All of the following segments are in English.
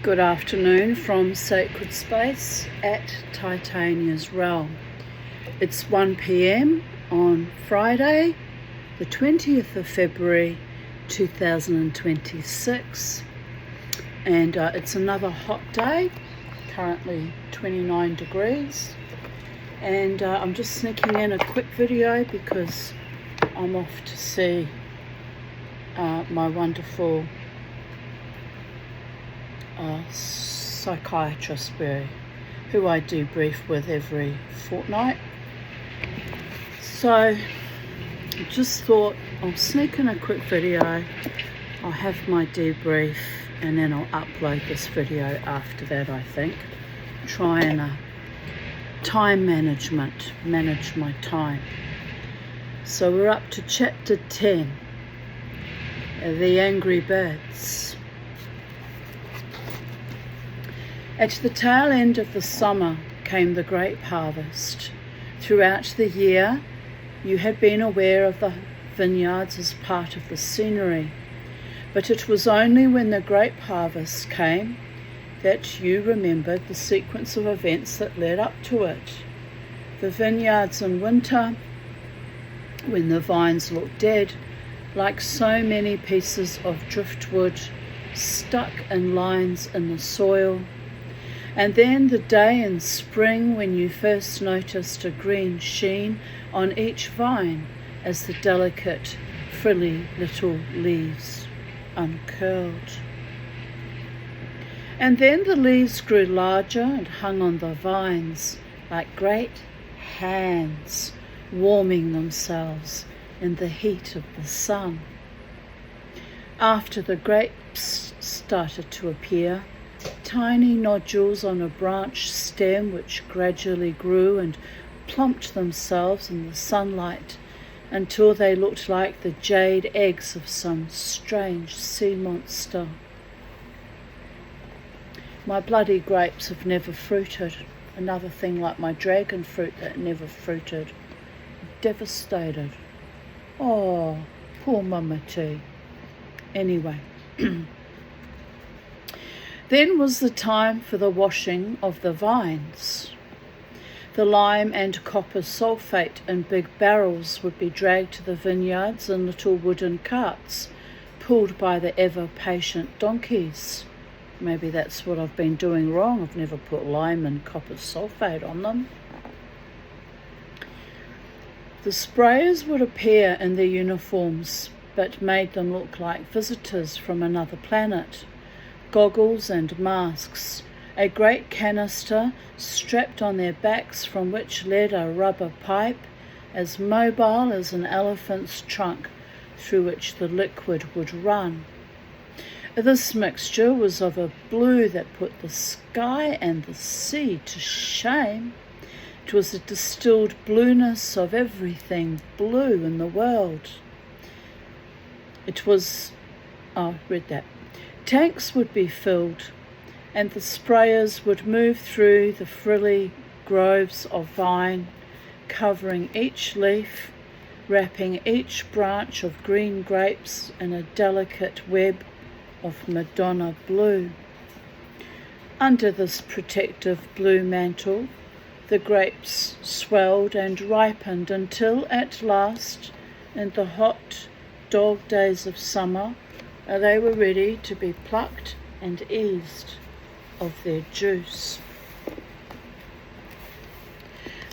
Good afternoon from Sacred Space at Titania's Realm. It's 1 p.m. on Friday, the 20th of February 2026, and it's another hot day, currently 29 degrees, and I'm just sneaking in a quick video because I'm off to see my wonderful psychiatrist who I debrief with every fortnight. So I just thought I'll sneak in a quick video, I'll have my debrief, and then I'll upload this video after that. I think try and time manage my time. So we're up to chapter 10, The Angry Birds. At the tail end of the summer came the grape harvest. Throughout the year, you had been aware of the vineyards as part of the scenery, but it was only when the grape harvest came that you remembered the sequence of events that led up to it. The vineyards in winter, when the vines looked dead, like so many pieces of driftwood stuck in lines in the soil. And then the day in spring when you first noticed a green sheen on each vine as the delicate, frilly little leaves uncurled. And then the leaves grew larger and hung on the vines like great hands warming themselves in the heat of the sun. After the grapes started to appear, tiny nodules on a branch stem which gradually grew and plumped themselves in the sunlight until they looked like the jade eggs of some strange sea monster. My bloody grapes have never fruited. Another thing like my dragon fruit that never fruited. Devastated. Oh, poor Mama T. Anyway. Then was the time for the washing of the vines. The lime and copper sulfate in big barrels would be dragged to the vineyards in little wooden carts, pulled by the ever-patient donkeys. Maybe that's what I've been doing wrong. I've never put lime and copper sulfate on them. The sprayers would appear in their uniforms, but made them look like visitors from another planet. Goggles and masks, a great canister strapped on their backs from which led a rubber pipe as mobile as an elephant's trunk through which the liquid would run. This mixture was of a blue that put the sky and the sea to shame. It was a distilled blueness of everything blue in the world. Tanks would be filled, and the sprayers would move through the frilly groves of vine, covering each leaf, wrapping each branch of green grapes in a delicate web of Madonna blue. Under this protective blue mantle, the grapes swelled and ripened until at last, in the hot dog days of summer, they were ready to be plucked and eased of their juice.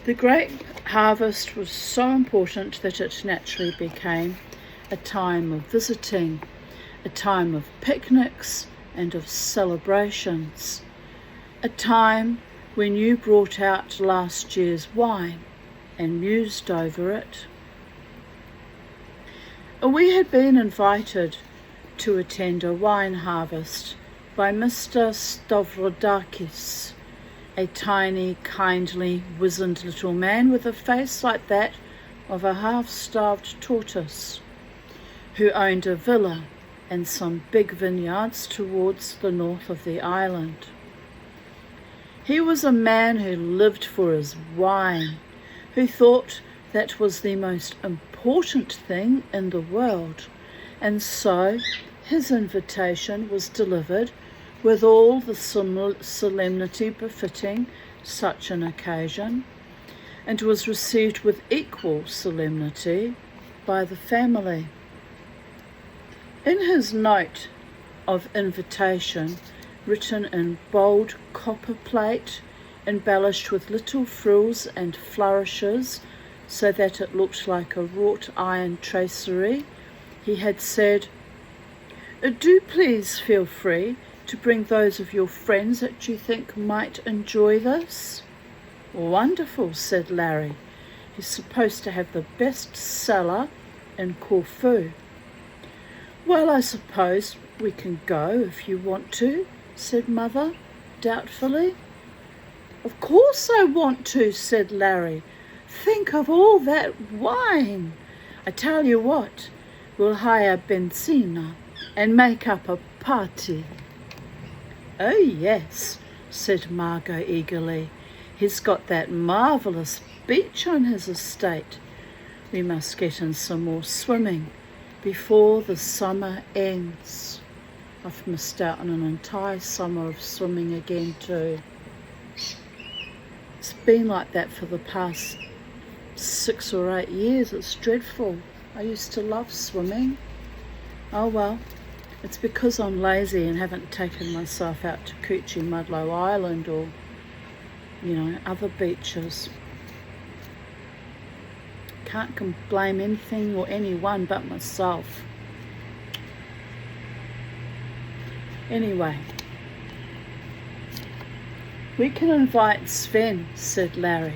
The grape harvest was so important that it naturally became a time of visiting, a time of picnics and of celebrations, a time when you brought out last year's wine and mused over it. We had been invited to attend a wine harvest by Mr. Stavrodakis, a tiny, kindly, wizened little man with a face like that of a half-starved tortoise, who owned a villa and some big vineyards towards the north of the island. He was a man who lived for his wine, who thought that was the most important thing in the world, and so his invitation was delivered with all the solemnity befitting such an occasion, and was received with equal solemnity by the family. In his note of invitation, written in bold copper plate, embellished with little frills and flourishes, so that it looked like a wrought iron tracery, he had said, "Do please feel free to bring those of your friends that you think might enjoy this." "Wonderful," said Larry. "He's supposed to have the best cellar in Corfu." "Well, I suppose we can go if you want to," said Mother, doubtfully. "Of course I want to," said Larry. "Think of all that wine. I tell you what, we'll hire Benzina and make up a party." "Oh yes," said Margot eagerly. "He's got that marvellous beach on his estate. We must get in some more swimming before the summer ends." I've missed out on an entire summer of swimming again too. It's been like that for the past 6 or 8 years. It's dreadful. I used to love swimming. Oh well, it's because I'm lazy and haven't taken myself out to Coochie Mudlow Island or, other beaches. Can't blame anything or anyone but myself. Anyway, "We can invite Sven," said Larry.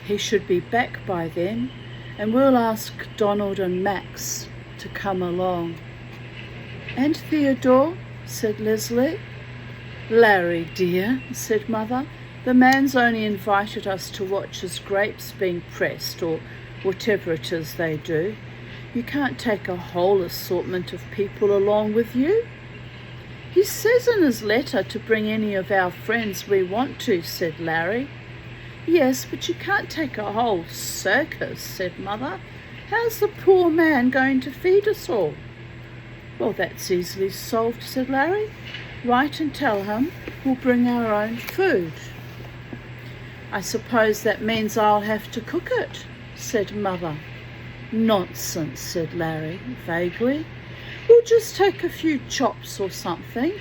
"He should be back by then, and we'll ask Donald and Max to come along." "And Theodore," said Leslie. "Larry, dear," said Mother, "the man's only invited us to watch his grapes being pressed, or whatever it is they do. You can't take a whole assortment of people along with you." "He says in his letter to bring any of our friends we want to," said Larry. "Yes, but you can't take a whole circus," said Mother. "How's the poor man going to feed us all?" "Well, that's easily solved," said Larry. "Write and tell him we'll bring our own food." "I suppose that means I'll have to cook it," said Mother. "Nonsense," said Larry vaguely. "We'll just take a few chops or something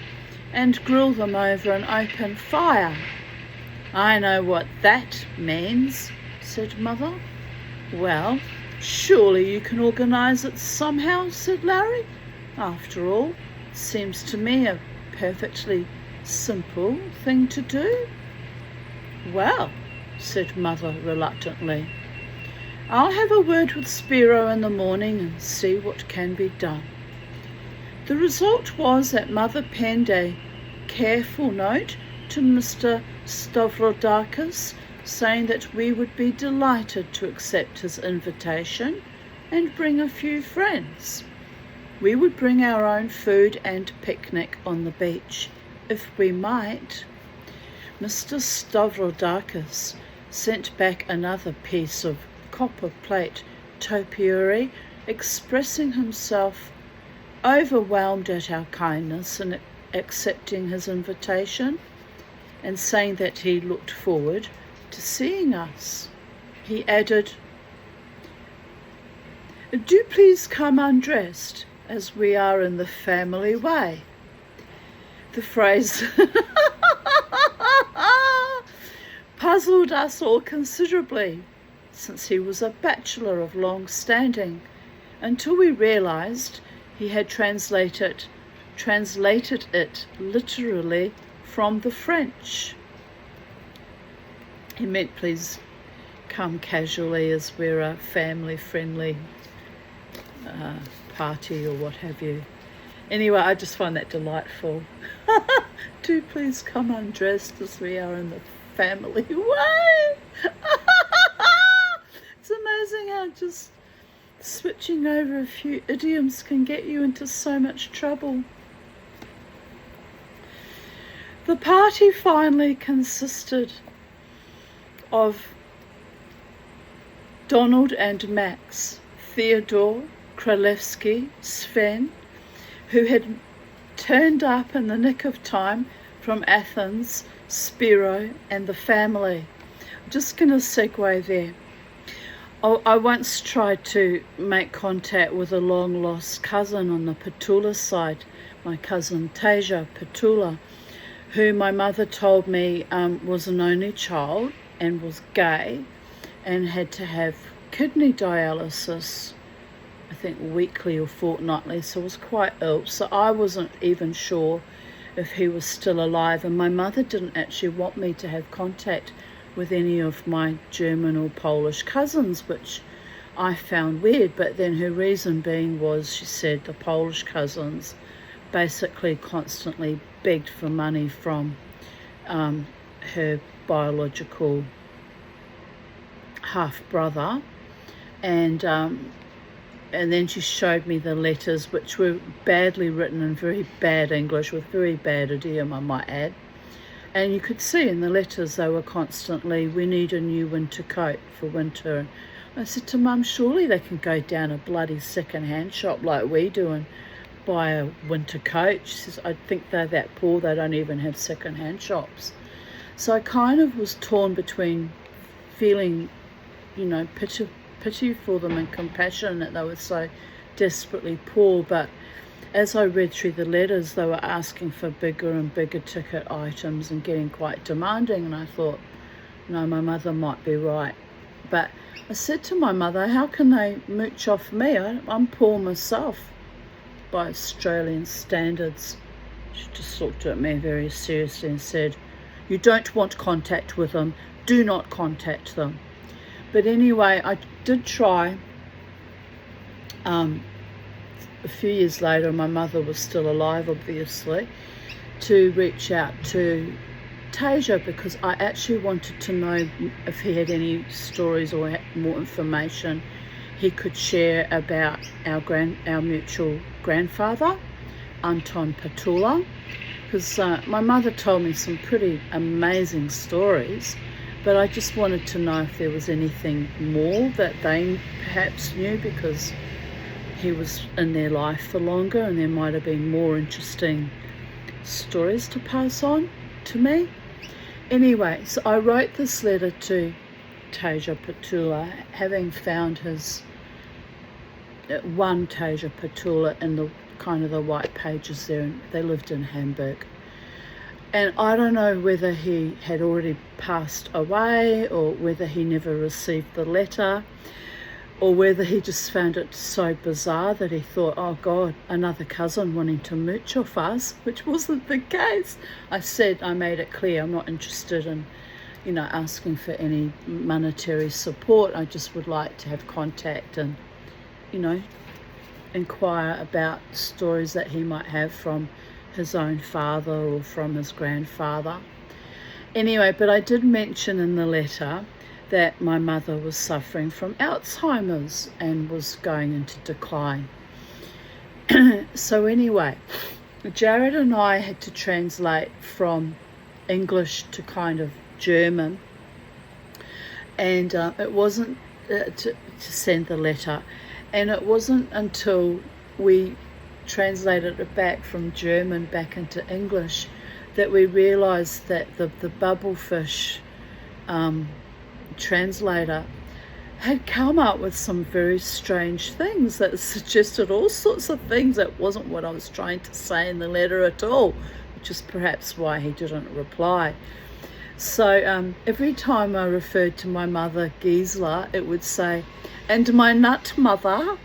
and grill them over an open fire." "I know what that means," said Mother. "Well, surely you can organise it somehow," said Larry. "After all, it seems to me a perfectly simple thing to do." "Well," said Mother reluctantly, "I'll have a word with Spiro in the morning and see what can be done." The result was that Mother penned a careful note to Mr. Stavrodakis, saying that we would be delighted to accept his invitation and bring a few friends. We would bring our own food and picnic on the beach, if we might. Mr. Stavrodakis sent back another piece of copper plate topiary, expressing himself overwhelmed at our kindness in accepting his invitation, and saying that he looked forward to seeing us. He added, "Do please come undressed, as we are in the family way." The phrase puzzled us all considerably, since he was a bachelor of long standing, until we realised he had translated it literally from the French. He meant please come casually, as we're a family-friendly party or what have you. Anyway, I just find that delightful. Do please come undressed, as we are in the family way. It's amazing how just switching over a few idioms can get you into so much trouble. The party finally consisted of Donald and Max, Theodore, Kralewski, Sven, who had turned up in the nick of time from Athens, Spiro, and the family. I'm just going to segue there. I once tried to make contact with a long-lost cousin on the Petula side, my cousin Tasia Petula, who my mother told me was an only child and was gay and had to have kidney dialysis, I think weekly or fortnightly, so was quite ill. So I wasn't even sure if he was still alive, and my mother didn't actually want me to have contact with any of my German or Polish cousins, which I found weird. But then her reason being was, she said, the Polish cousins basically constantly begged for money from her biological half-brother, and then she showed me the letters, which were badly written in very bad English with very bad idiom, I might add. And you could see in the letters they were constantly, we need a new winter coat for winter. And I said to Mum, surely they can go down a bloody second-hand shop like we do and buy a winter coat. She says, I think they're that poor they don't even have second-hand shops. So I kind of was torn between feeling, pity for them and compassion that they were so desperately poor, but as I read through the letters, they were asking for bigger and bigger ticket items and getting quite demanding, and I thought, no, my mother might be right. But I said to my mother, how can they mooch off me? I'm poor myself by Australian standards. She just looked at me very seriously and said, you don't want contact with them, do not contact them. But anyway, I did try. A few years later, my mother was still alive, obviously, to reach out to Tasia, because I actually wanted to know if he had any stories or more information he could share about our mutual grandfather, Anton Petula, because my mother told me some pretty amazing stories, but I just wanted to know if there was anything more that they perhaps knew, because he was in their life for longer and there might have been more interesting stories to pass on to me. Anyway, so I wrote this letter to Tasia Petula, having found his one Tasia Petula in the kind of the white pages there. They lived in Hamburg. And I don't know whether he had already passed away or whether he never received the letter, or whether he just found it so bizarre that he thought, oh God, another cousin wanting to mooch off us, which wasn't the case. I made it clear I'm not interested in, asking for any monetary support. I just would like to have contact and, inquire about stories that he might have from his own father or from his grandfather. Anyway, but I did mention in the letter that my mother was suffering from Alzheimer's and was going into decline. So anyway, Jared and I had to translate from English to kind of German, and it wasn't to send the letter, and it wasn't until we translated it back from German back into English that we realised that the bubblefish translator had come up with some very strange things that suggested all sorts of things that wasn't what I was trying to say in the letter at all, which is perhaps why he didn't reply. So every time I referred to my mother, Gisela, it would say, and my nut mother,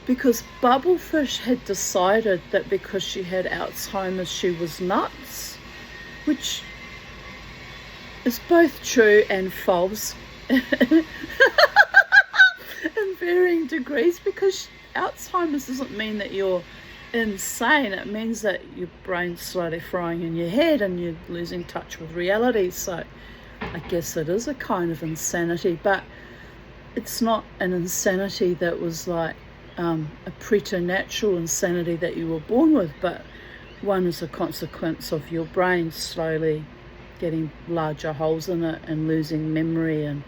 because Bubblefish had decided that because she had Alzheimer's she was nuts, which is both true and false in varying degrees, because Alzheimer's doesn't mean that you're insane. It means that your brain's slowly frying in your head and you're losing touch with reality. So I guess it is a kind of insanity, but it's not an insanity that was like a preternatural insanity that you were born with, but one is a consequence of your brain slowly getting larger holes in it and losing memory, and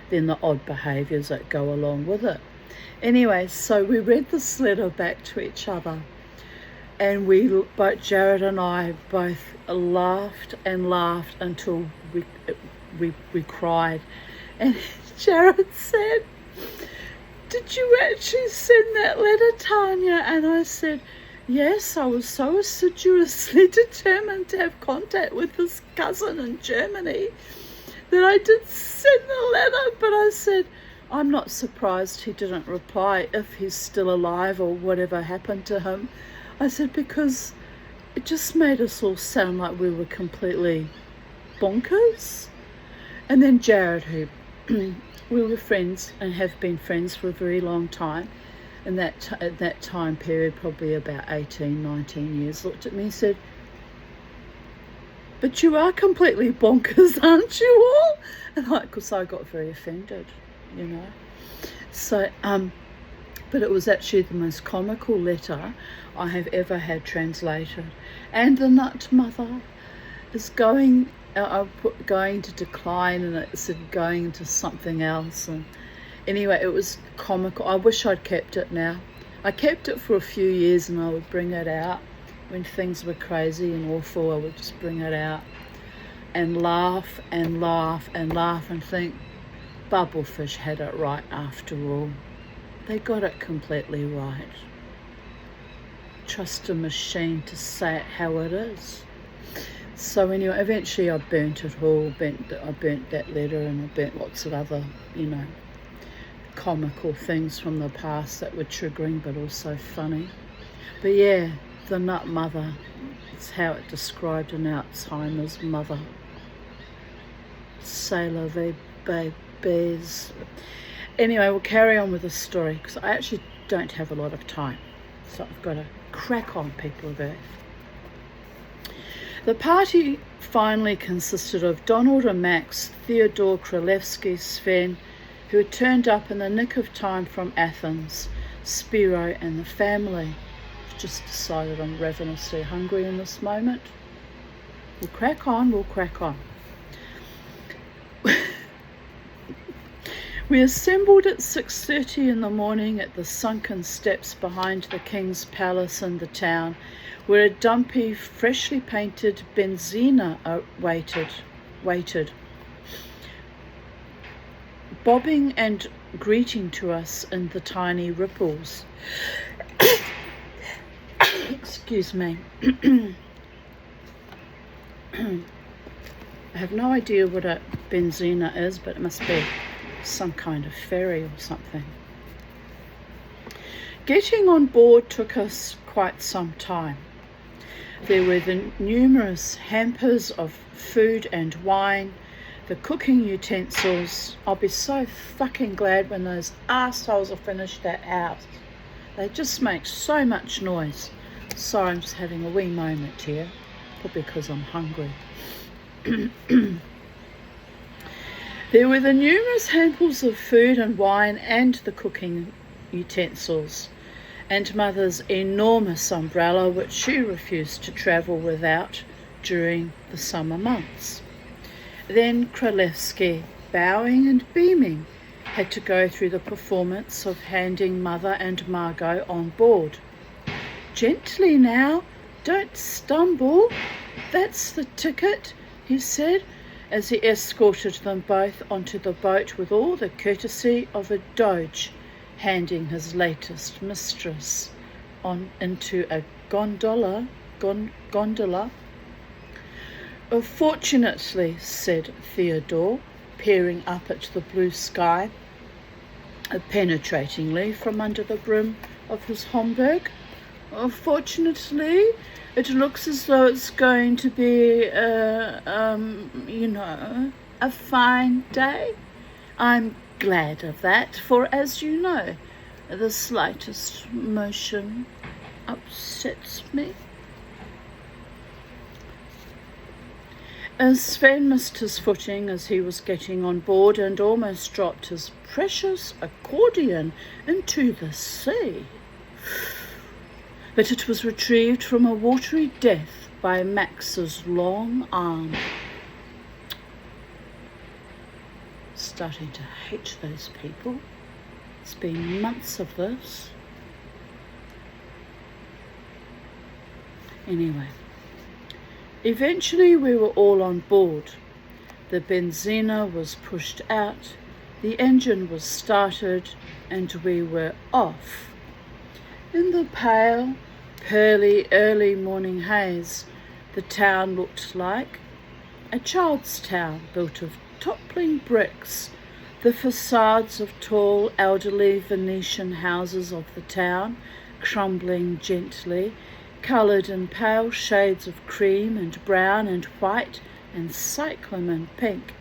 then the odd behaviours that go along with it. Anyway, so we read this letter back to each other, and both Jared and I both laughed and laughed until we cried. And Jared said, "Did you actually send that letter, Tanya?" And I said, "Yes, I was so assiduously determined to have contact with this cousin in Germany that I did send the letter." But I said, "I'm not surprised he didn't reply if he's still alive or whatever happened to him." I said, because it just made us all sound like we were completely bonkers. And then Jared, who we were friends and have been friends for a very long time, and at that time period, probably about 18, 19 years, looked at me and said, "But you are completely bonkers, aren't you all?" And of course I got very offended, you know. So, but it was actually the most comical letter I have ever had translated. And the nut mother is going to decline, and it said going into something else. And anyway, it was comical. I wish I'd kept it now. I kept it for a few years, and I would bring it out when things were crazy and awful. I would just bring it out and laugh and laugh and laugh and think, Bubblefish had it right after all. They got it completely right. Trust a machine to say it how it is. So anyway, eventually I burnt it all. I burnt that letter, and I burnt lots of other, comical things from the past that were triggering but also funny. But yeah, the nut mother, it's how it described an Alzheimer's mother. C'est la vie, babies. Anyway, we'll carry on with the story because I actually don't have a lot of time. So I've got to crack on, people of Earth. The party finally consisted of Donald and Max, Theodore, Kralewski, Sven, who had turned up in the nick of time from Athens, Spiro and the family. I've just decided I'm ravenously hungry in this moment. We'll crack on. We assembled at 6:30 in the morning at the sunken steps behind the king's palace in the town, where a dumpy, freshly painted Benzina waited, bobbing and greeting to us in the tiny ripples. Excuse me. I have no idea what a Benzina is, but it must be some kind of ferry or something. Getting on board took us quite some time. There were the numerous hampers of food and wine, the cooking utensils. I'll be so fucking glad when those arseholes are finished that house. They just make so much noise. Sorry, I'm just having a wee moment here, probably because I'm hungry. There were the numerous hampers of food and wine and the cooking utensils, and Mother's enormous umbrella, which she refused to travel without during the summer months. Then Kralewski, bowing and beaming, had to go through the performance of handing Mother and Margot on board. "Gently now, don't stumble. That's the ticket," he said, as he escorted them both onto the boat with all the courtesy of a doge handing his latest mistress into a gondola. "Fortunately," said Theodore, peering up at the blue sky penetratingly from under the brim of his Homburg. "Fortunately, it looks as though it's going to be, a fine day. I'm glad of that, for as you know, the slightest motion upsets me." As Sven missed his footing as he was getting on board and almost dropped his precious accordion into the sea. But it was retrieved from a watery death by Max's long arm. Starting to hate those people. It's been months of this. Anyway, Eventually we were all on board. The benzina was pushed out, the engine was started, and we were off. In the pale, pearly, early morning haze, the town looked like a child's town built of toppling bricks. The facades of tall, elderly Venetian houses of the town, crumbling gently, coloured in pale shades of cream and brown and white and cyclamen pink,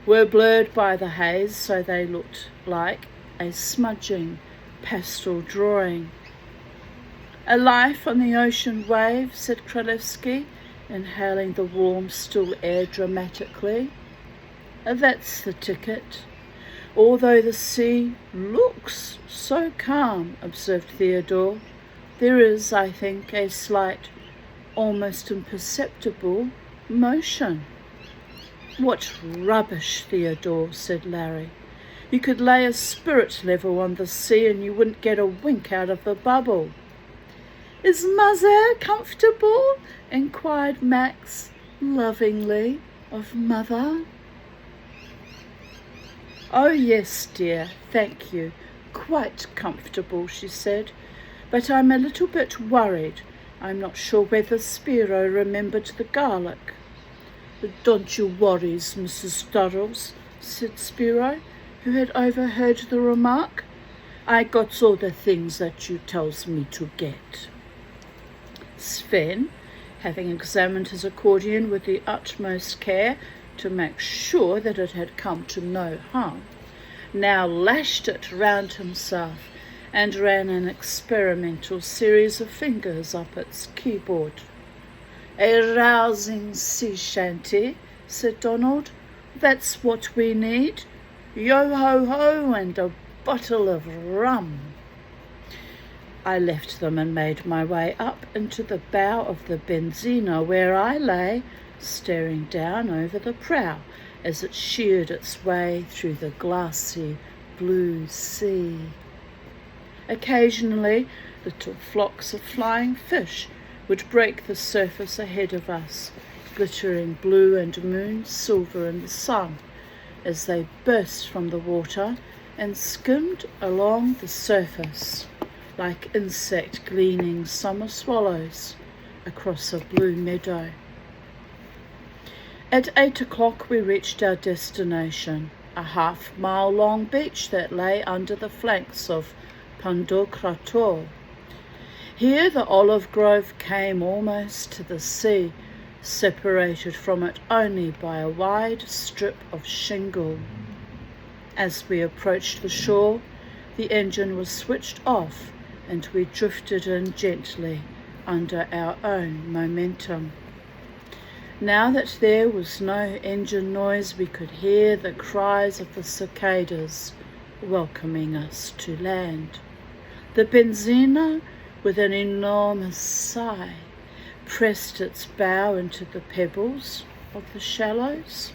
were blurred by the haze, so they looked like a smudging pastel drawing. "A life on the ocean wave," said Kralevsky, inhaling the warm, still air dramatically. "That's the ticket. Although the sea looks so calm," observed Theodore, "there is, I think, a slight, almost imperceptible motion." "What rubbish, Theodore," said Larry. "You could lay a spirit level on the sea and you wouldn't get a wink out of the bubble." "Is Mother comfortable?" inquired Max lovingly of Mother. "Oh yes, dear, thank you. Quite comfortable," she said. "But I'm a little bit worried. I'm not sure whether Spiro remembered the garlic." "Don't you worry, Mrs. Durrells," said Spiro, who had overheard the remark. "I got all the things that you tells me to get." Sven, having examined his accordion with the utmost care to make sure that it had come to no harm, now lashed it round himself and ran an experimental series of fingers up its keyboard. "A rousing sea shanty," said Donald. "That's what we need. Yo-ho-ho and a bottle of rum." I left them and made my way up into the bow of the benzina, where I lay, staring down over the prow as it sheared its way through the glassy blue sea. Occasionally, little flocks of flying fish would break the surface ahead of us, glittering blue and moon silver in the sun, as they burst from the water and skimmed along the surface like insect-gleaning summer swallows across a blue meadow. At 8 o'clock we reached our destination, a half-mile-long beach that lay under the flanks of Pandokrator. Here the olive grove came almost to the sea, separated from it only by a wide strip of shingle. As we approached the shore, the engine was switched off and we drifted in gently under our own momentum. Now that there was no engine noise, we could hear the cries of the cicadas welcoming us to land. The benzina, with an enormous sigh, pressed its bow into the pebbles of the shallows.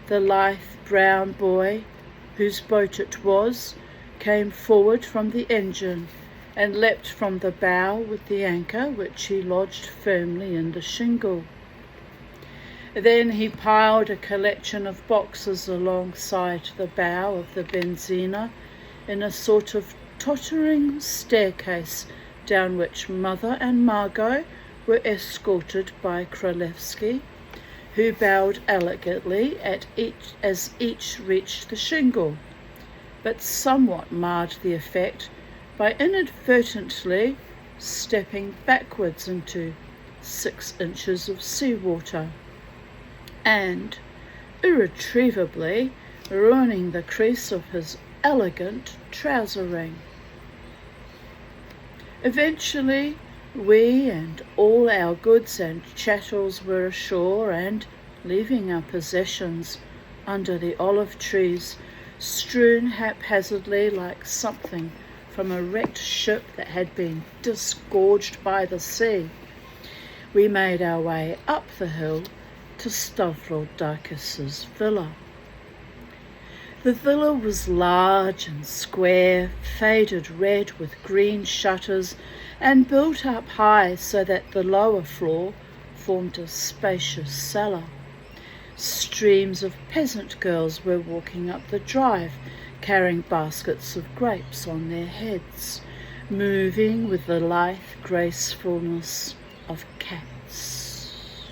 The lithe brown boy, whose boat it was, came forward from the engine and leapt from the bow with the anchor, which he lodged firmly in the shingle. Then he piled a collection of boxes alongside the bow of the benzina in a sort of tottering staircase down which Mother and Margot were escorted by Kralevsky, who bowed elegantly as each reached the shingle, but somewhat marred the effect by inadvertently stepping backwards into 6 inches of seawater and irretrievably ruining the crease of his elegant trouser ring. Eventually, we and all our goods and chattels were ashore, and, leaving our possessions under the olive trees, strewn haphazardly like something from a wrecked ship that had been disgorged by the sea, we made our way up the hill to Stavrodakis's villa. The villa was large and square, faded red with green shutters, and built up high so that the lower floor formed a spacious cellar. Streams of peasant girls were walking up the drive, carrying baskets of grapes on their heads, moving with the lithe gracefulness of cats.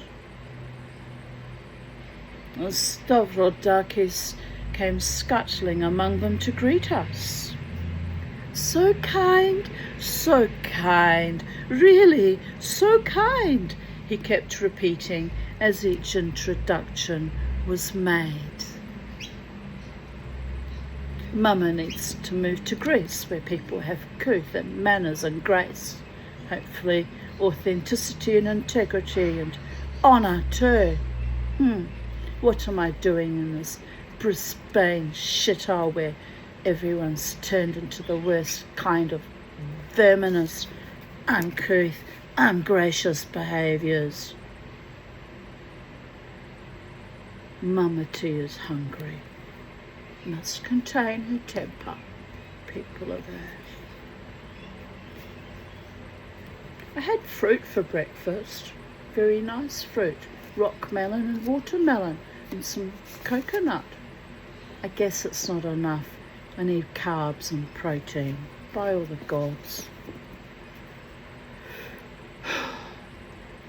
Stavrodakis came scuttling among them to greet us. So kind, really, so kind, he kept repeating as each introduction was made. Mama needs to move to Greece, where people have couth and manners and grace. Hopefully authenticity and integrity and honour too. What am I doing in this Brisbane shithole where everyone's turned into the worst kind of verminous, uncouth, ungracious behaviours? Mama T is hungry. Must contain her temper, people of Earth. I had fruit for breakfast. Very nice fruit. Rock melon and watermelon and some coconut. I guess it's not enough. I need carbs and protein. By all the gods.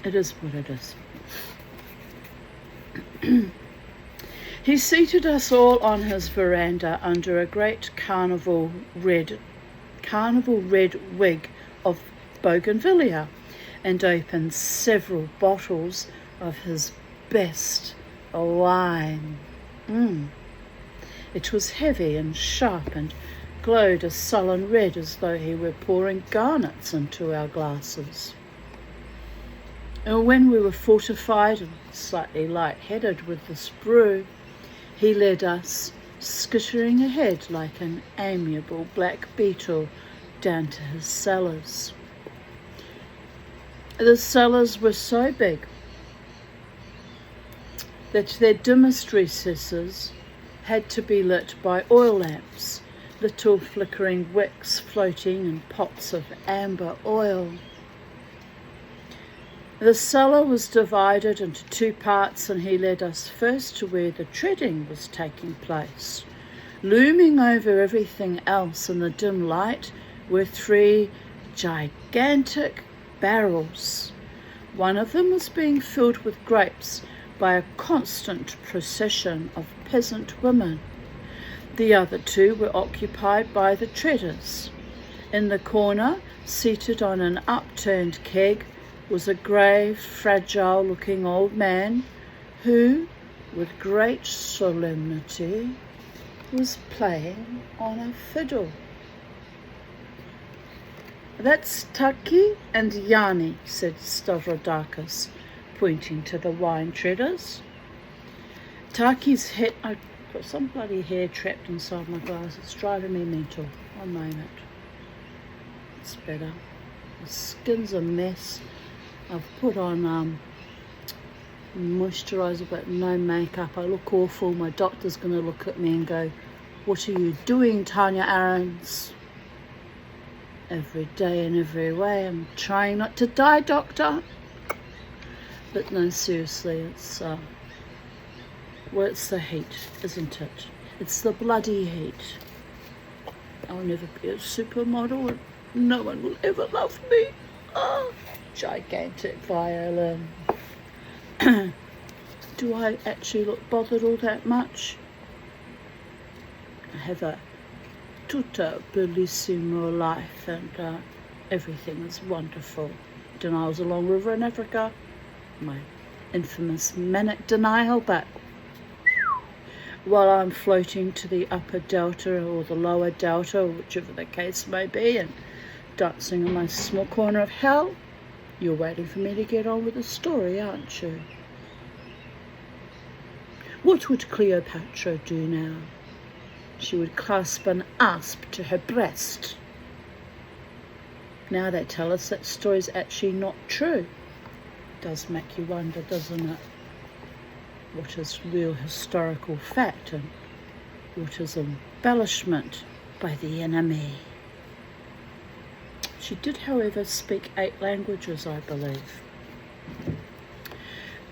It is what it is. He seated us all on his veranda under a great carnival red wig of bougainvillea and opened several bottles of his best wine. It was heavy and sharp and glowed a sullen red as though he were pouring garnets into our glasses. And when we were fortified and slightly light-headed with this brew, he led us, skittering ahead like an amiable black beetle, down to his cellars. The cellars were so big that their dimmest recesses had to be lit by oil lamps, little flickering wicks floating in pots of amber oil. The cellar was divided into two parts, and he led us first to where the treading was taking place. Looming over everything else in the dim light were three gigantic barrels. One of them was being filled with grapes by a constant procession of peasant women. The other two were occupied by the treaders. In the corner, seated on an upturned keg, was a grave, fragile-looking old man who, with great solemnity, was playing on a fiddle. "That's Taki and Yanni," said Stavrodakis, pointing to the wine treaders. Taki's head... I've got some bloody hair trapped inside my glass. It's driving me mental. One moment. It's better. The skin's a mess. I've put on moisturiser but no makeup. I look awful. My doctor's going to look at me and go, "What are you doing, Tanya Aarons?" Every day in every way. I'm trying not to die, doctor. But no, seriously, it's it's the heat, isn't it? It's the bloody heat. I'll never be a supermodel and no one will ever love me. Oh, gigantic violin. Do I actually look bothered all that much? I have a tutta bellissimo life and everything is wonderful. Denials along river in Africa. My infamous manic denial, but while I'm floating to the upper delta or the lower delta, whichever the case may be, and dancing in my small corner of hell, you're waiting for me to get on with the story, aren't you? What would Cleopatra do now? She would clasp an asp to her breast. Now they tell us that story's actually not true. Does make you wonder, doesn't it? What is real historical fact and what is embellishment by the enemy? She did, however, speak 8 languages, I believe.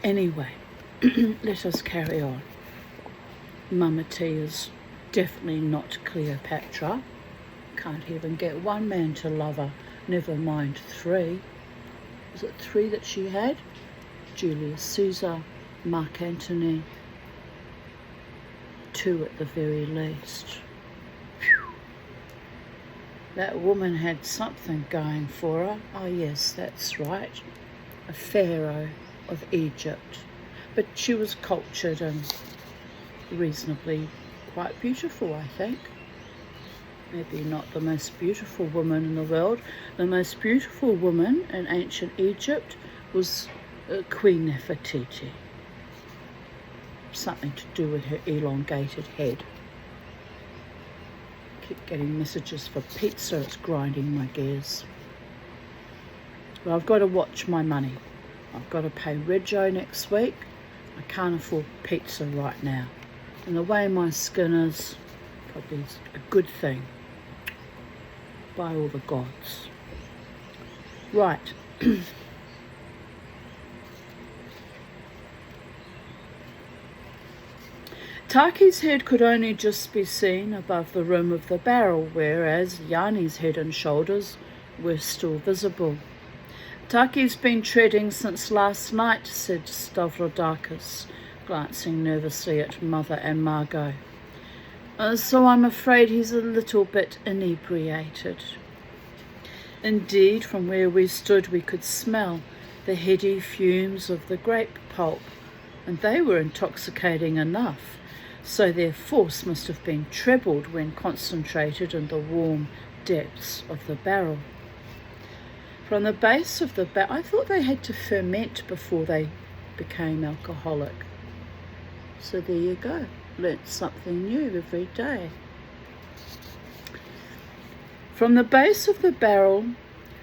Anyway, let us carry on. Mama T is definitely not Cleopatra. Can't even get one man to love her, never mind 3. Was it 3 that she had? Julius Caesar, Mark Antony, 2 at the very least. Whew. That woman had something going for her. Oh yes, that's right. A pharaoh of Egypt. But she was cultured and reasonably quite beautiful, I think. Maybe not the most beautiful woman in the world. The most beautiful woman in ancient Egypt was Queen Nefertiti. Something to do with her elongated head. Keep getting messages for pizza, it's grinding my gears. Well, I've got to watch my money. I've got to pay Reggio next week. I can't afford pizza right now. And the way my skin is, probably a good thing. By all the gods. Right. Taki's head could only just be seen above the rim of the barrel, whereas Yanni's head and shoulders were still visible. Taki's been treading since last night, said Stavrodakis, glancing nervously at Mother and Margot. So I'm afraid he's a little bit inebriated. Indeed, from where we stood we could smell the heady fumes of the grape pulp, and they were intoxicating enough, so their force must have been trebled when concentrated in the warm depths of the barrel. From the base of the barrel, I thought they had to ferment before they became alcoholic. So there you go. Learnt something new every day. From the base of the barrel,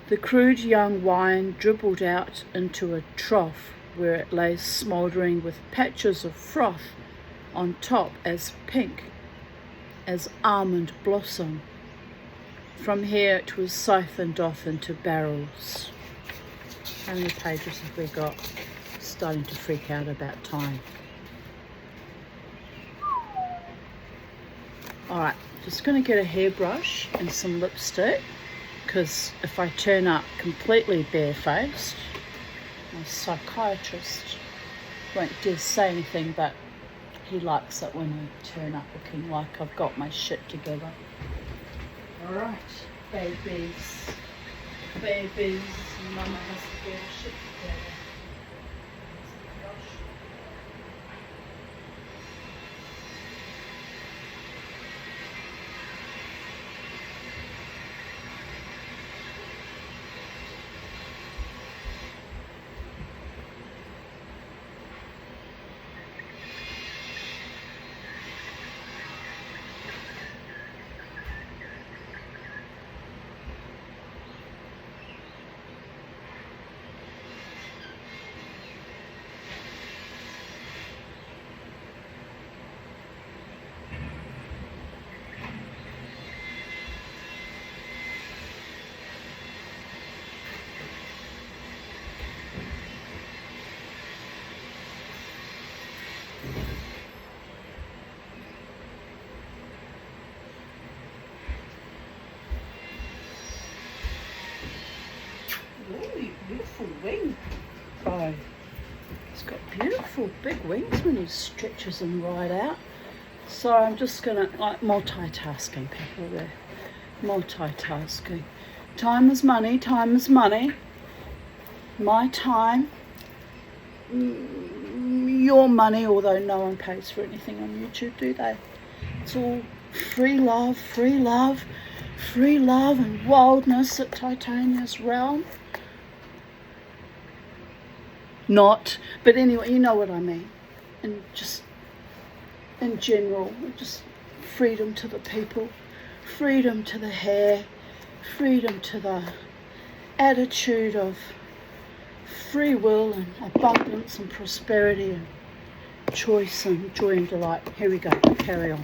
the crude young wine dribbled out into a trough where it lay smouldering with patches of froth on top as pink as almond blossom. From here it was siphoned off into barrels. How many pages have we got? Starting to freak out about time. Alright, just going to get a hairbrush and some lipstick, because if I turn up completely barefaced, my psychiatrist won't dare say anything, but he likes it when I turn up looking like I've got my shit together. Alright, babies, Mama has to get her shit together. Beautiful wing. Oh, he's got beautiful big wings when he stretches them right out. So I'm just gonna, like, multitasking people there. Multitasking. Time is money, time is money. My time, your money, although no one pays for anything on YouTube, do they? It's all free love, free love, free love and wildness at Titania's realm. Not, but anyway, you know what I mean. And just in general, just freedom to the people, freedom to the hair, freedom to the attitude of free will and abundance and prosperity and choice and joy and delight. Here we go, carry on.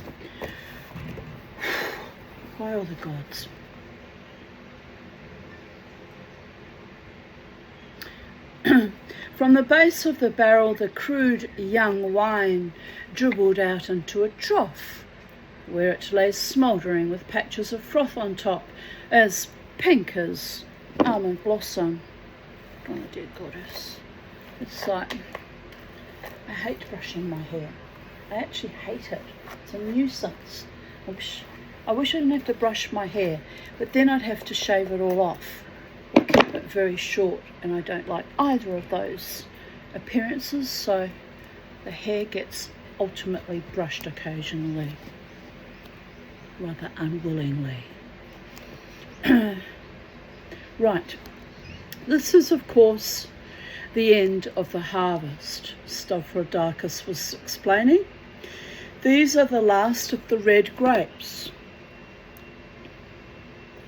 By all the gods. From the base of the barrel, the crude young wine dribbled out into a trough, where it lay smouldering with patches of froth on top, as pink as almond blossom. Oh, dear goddess. It's like, I hate brushing my hair. I actually hate it. It's a nuisance. I wish I didn't have to brush my hair, but then I'd have to shave it all off or keep it very short, and I don't like either of those appearances, so the hair gets ultimately brushed occasionally, rather unwillingly. Right, this is of course the end of the harvest, Stavrodakis was explaining. These are the last of the red grapes.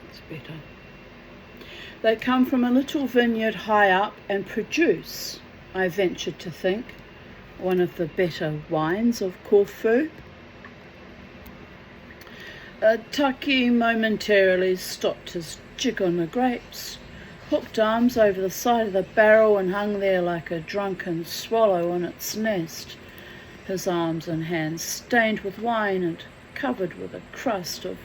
That's better. They come from a little vineyard high up and produce, I venture to think, one of the better wines of Corfu. Taki momentarily stopped his jig on the grapes, hooked arms over the side of the barrel and hung there like a drunken swallow on its nest, his arms and hands stained with wine and covered with a crust of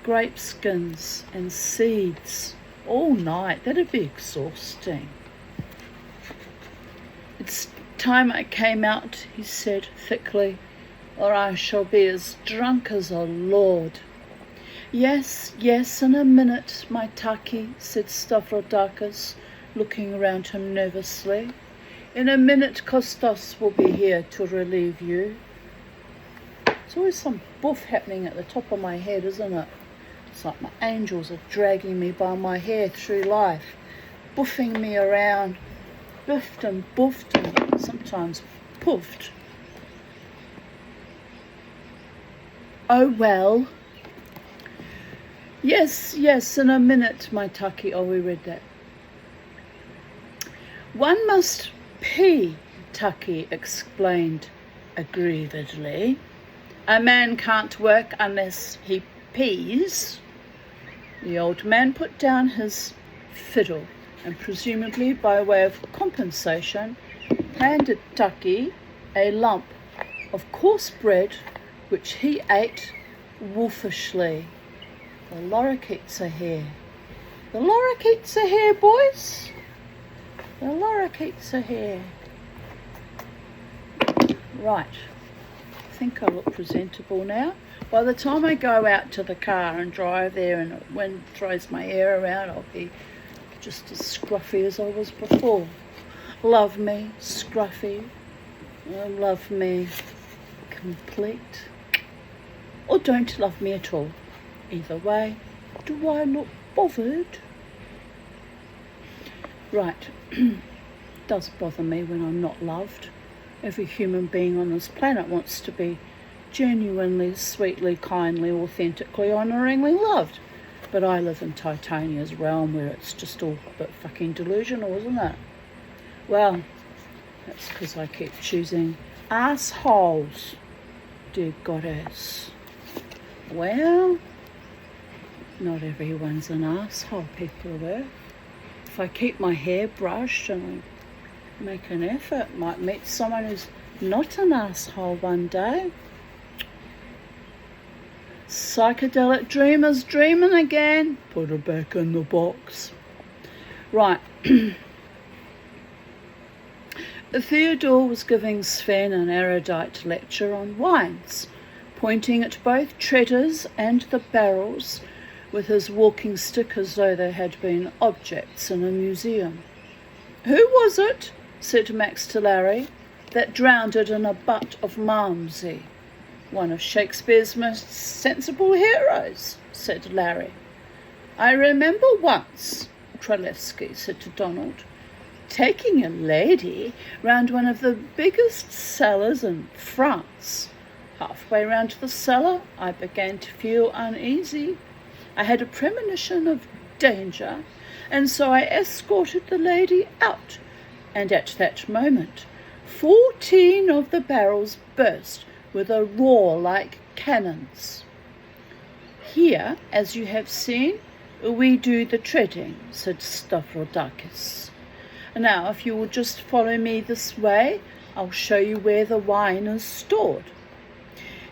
grape skins and seeds all night. That'd be exhausting. It's time I came out, he said thickly, or I shall be as drunk as a lord. Yes, in a minute, my Taki, said Stavrodakis, looking around him nervously. In a minute, Kostas will be here to relieve you. There's always some boof happening at the top of my head, isn't it? It's like my angels are dragging me by my hair through life, buffing me around, biffed and boofed and sometimes puffed. Oh well. Yes, in a minute, my Taki. Oh, we read that. One must pee, Taki explained aggrievedly. A man can't work unless he pees. The old man put down his fiddle and, presumably by way of compensation, handed Taki a lump of coarse bread which he ate wolfishly. The lorikeets are here. The lorikeets are here, boys. The lorikeets are here. Right. I think I look presentable now. By the time I go out to the car and drive there and the wind throws my hair around, I'll be just as scruffy as I was before. Love me, scruffy. Love me, complete. Or don't love me at all. Either way, do I look bothered? Right. Does bother me when I'm not loved. Every human being on this planet wants to be genuinely, sweetly, kindly, authentically, honouringly loved. But I live in Titania's realm where it's just all a bit fucking delusional, isn't it? Well, that's because I keep choosing assholes, dear goddess. Well, not everyone's an asshole, people of Earth. If I keep my hair brushed and I make an effort, might meet someone who's not an asshole one day. Psychedelic dreamers dreaming again. Put her back in the box. Right. Theodore was giving Sven an erudite lecture on wines, pointing at both treaders and the barrels with his walking stick as though they had been objects in a museum. Who was it, said Max to Larry, that drowned in a butt of Malmsey? One of Shakespeare's most sensible heroes, said Larry. I remember once, Kralevsky said to Donald, taking a lady round one of the biggest cellars in France. Halfway round the cellar, I began to feel uneasy. I had a premonition of danger, and so I escorted the lady out, and at that moment 14 of the barrels burst with a roar like cannons. Here, as you have seen, we do the treading, said Stavrodakis. Now, if you will just follow me this way, I'll show you where the wine is stored."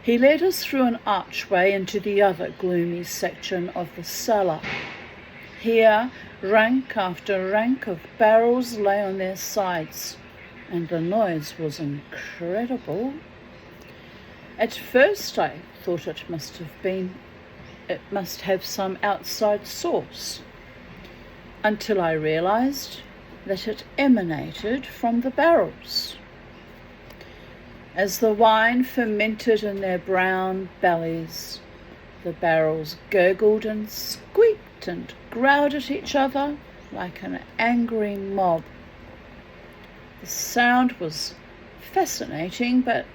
He led us through an archway into the other gloomy section of the cellar. Here, rank after rank of barrels lay on their sides, and the noise was incredible. At first I thought it must have some outside source, until I realized that it emanated from the barrels. As the wine fermented in their brown bellies, the barrels gurgled and squeaked and growled at each other like an angry mob. The sound was fascinating, but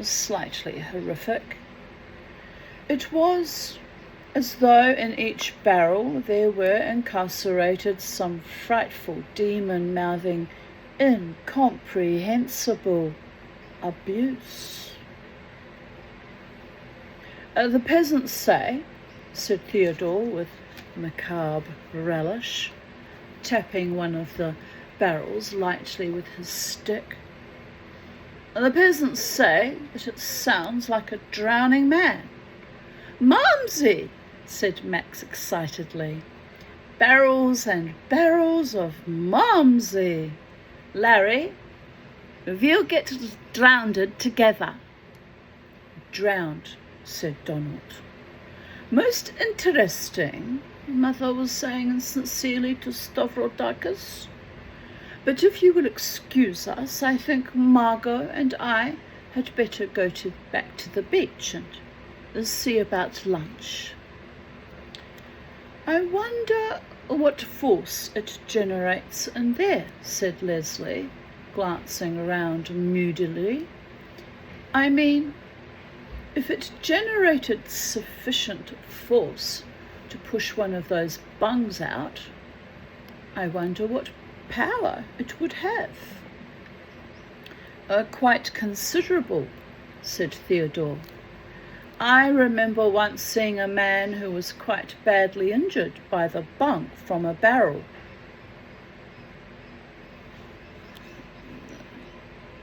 slightly horrific. It was as though in each barrel there were incarcerated some frightful demon mouthing incomprehensible abuse. "The peasants say," said Theodore with macabre relish, tapping one of the barrels lightly with his stick, "the peasants say that it sounds like a drowning man." "Mumsy," said Max excitedly. "Barrels and barrels of Mumsy. Larry, we'll get drowned together." "Drowned," said Donald. "Most interesting," Mother was saying sincerely to Stavrodakis. "But if you will excuse us, I think Margot and I had better go back to the beach and see about lunch." "I wonder what force it generates in there," said Leslie, glancing around moodily. "I mean, if it generated sufficient force to push one of those bungs out, I wonder what power it would have." "Quite considerable," said Theodore. "I remember once seeing a man who was quite badly injured by the bung from a barrel."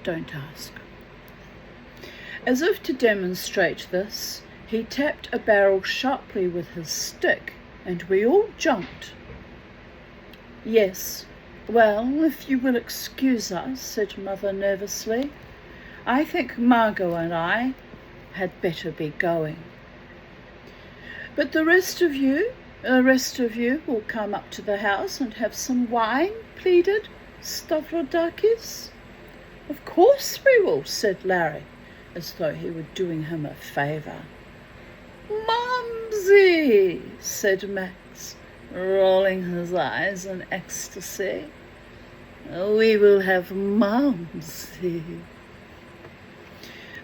"Don't ask." As if to demonstrate this, he tapped a barrel sharply with his stick, and we all jumped. "Yes, well, if you will excuse us," said Mother nervously, "I think Margot and I had better be going." "But the rest of you will come up to the house and have some wine," pleaded Stavrodakis. "Of course we will," said Larry, as though he were doing him a favour. "Mumsy," said Max, rolling his eyes in ecstasy. "We will have Mumsy."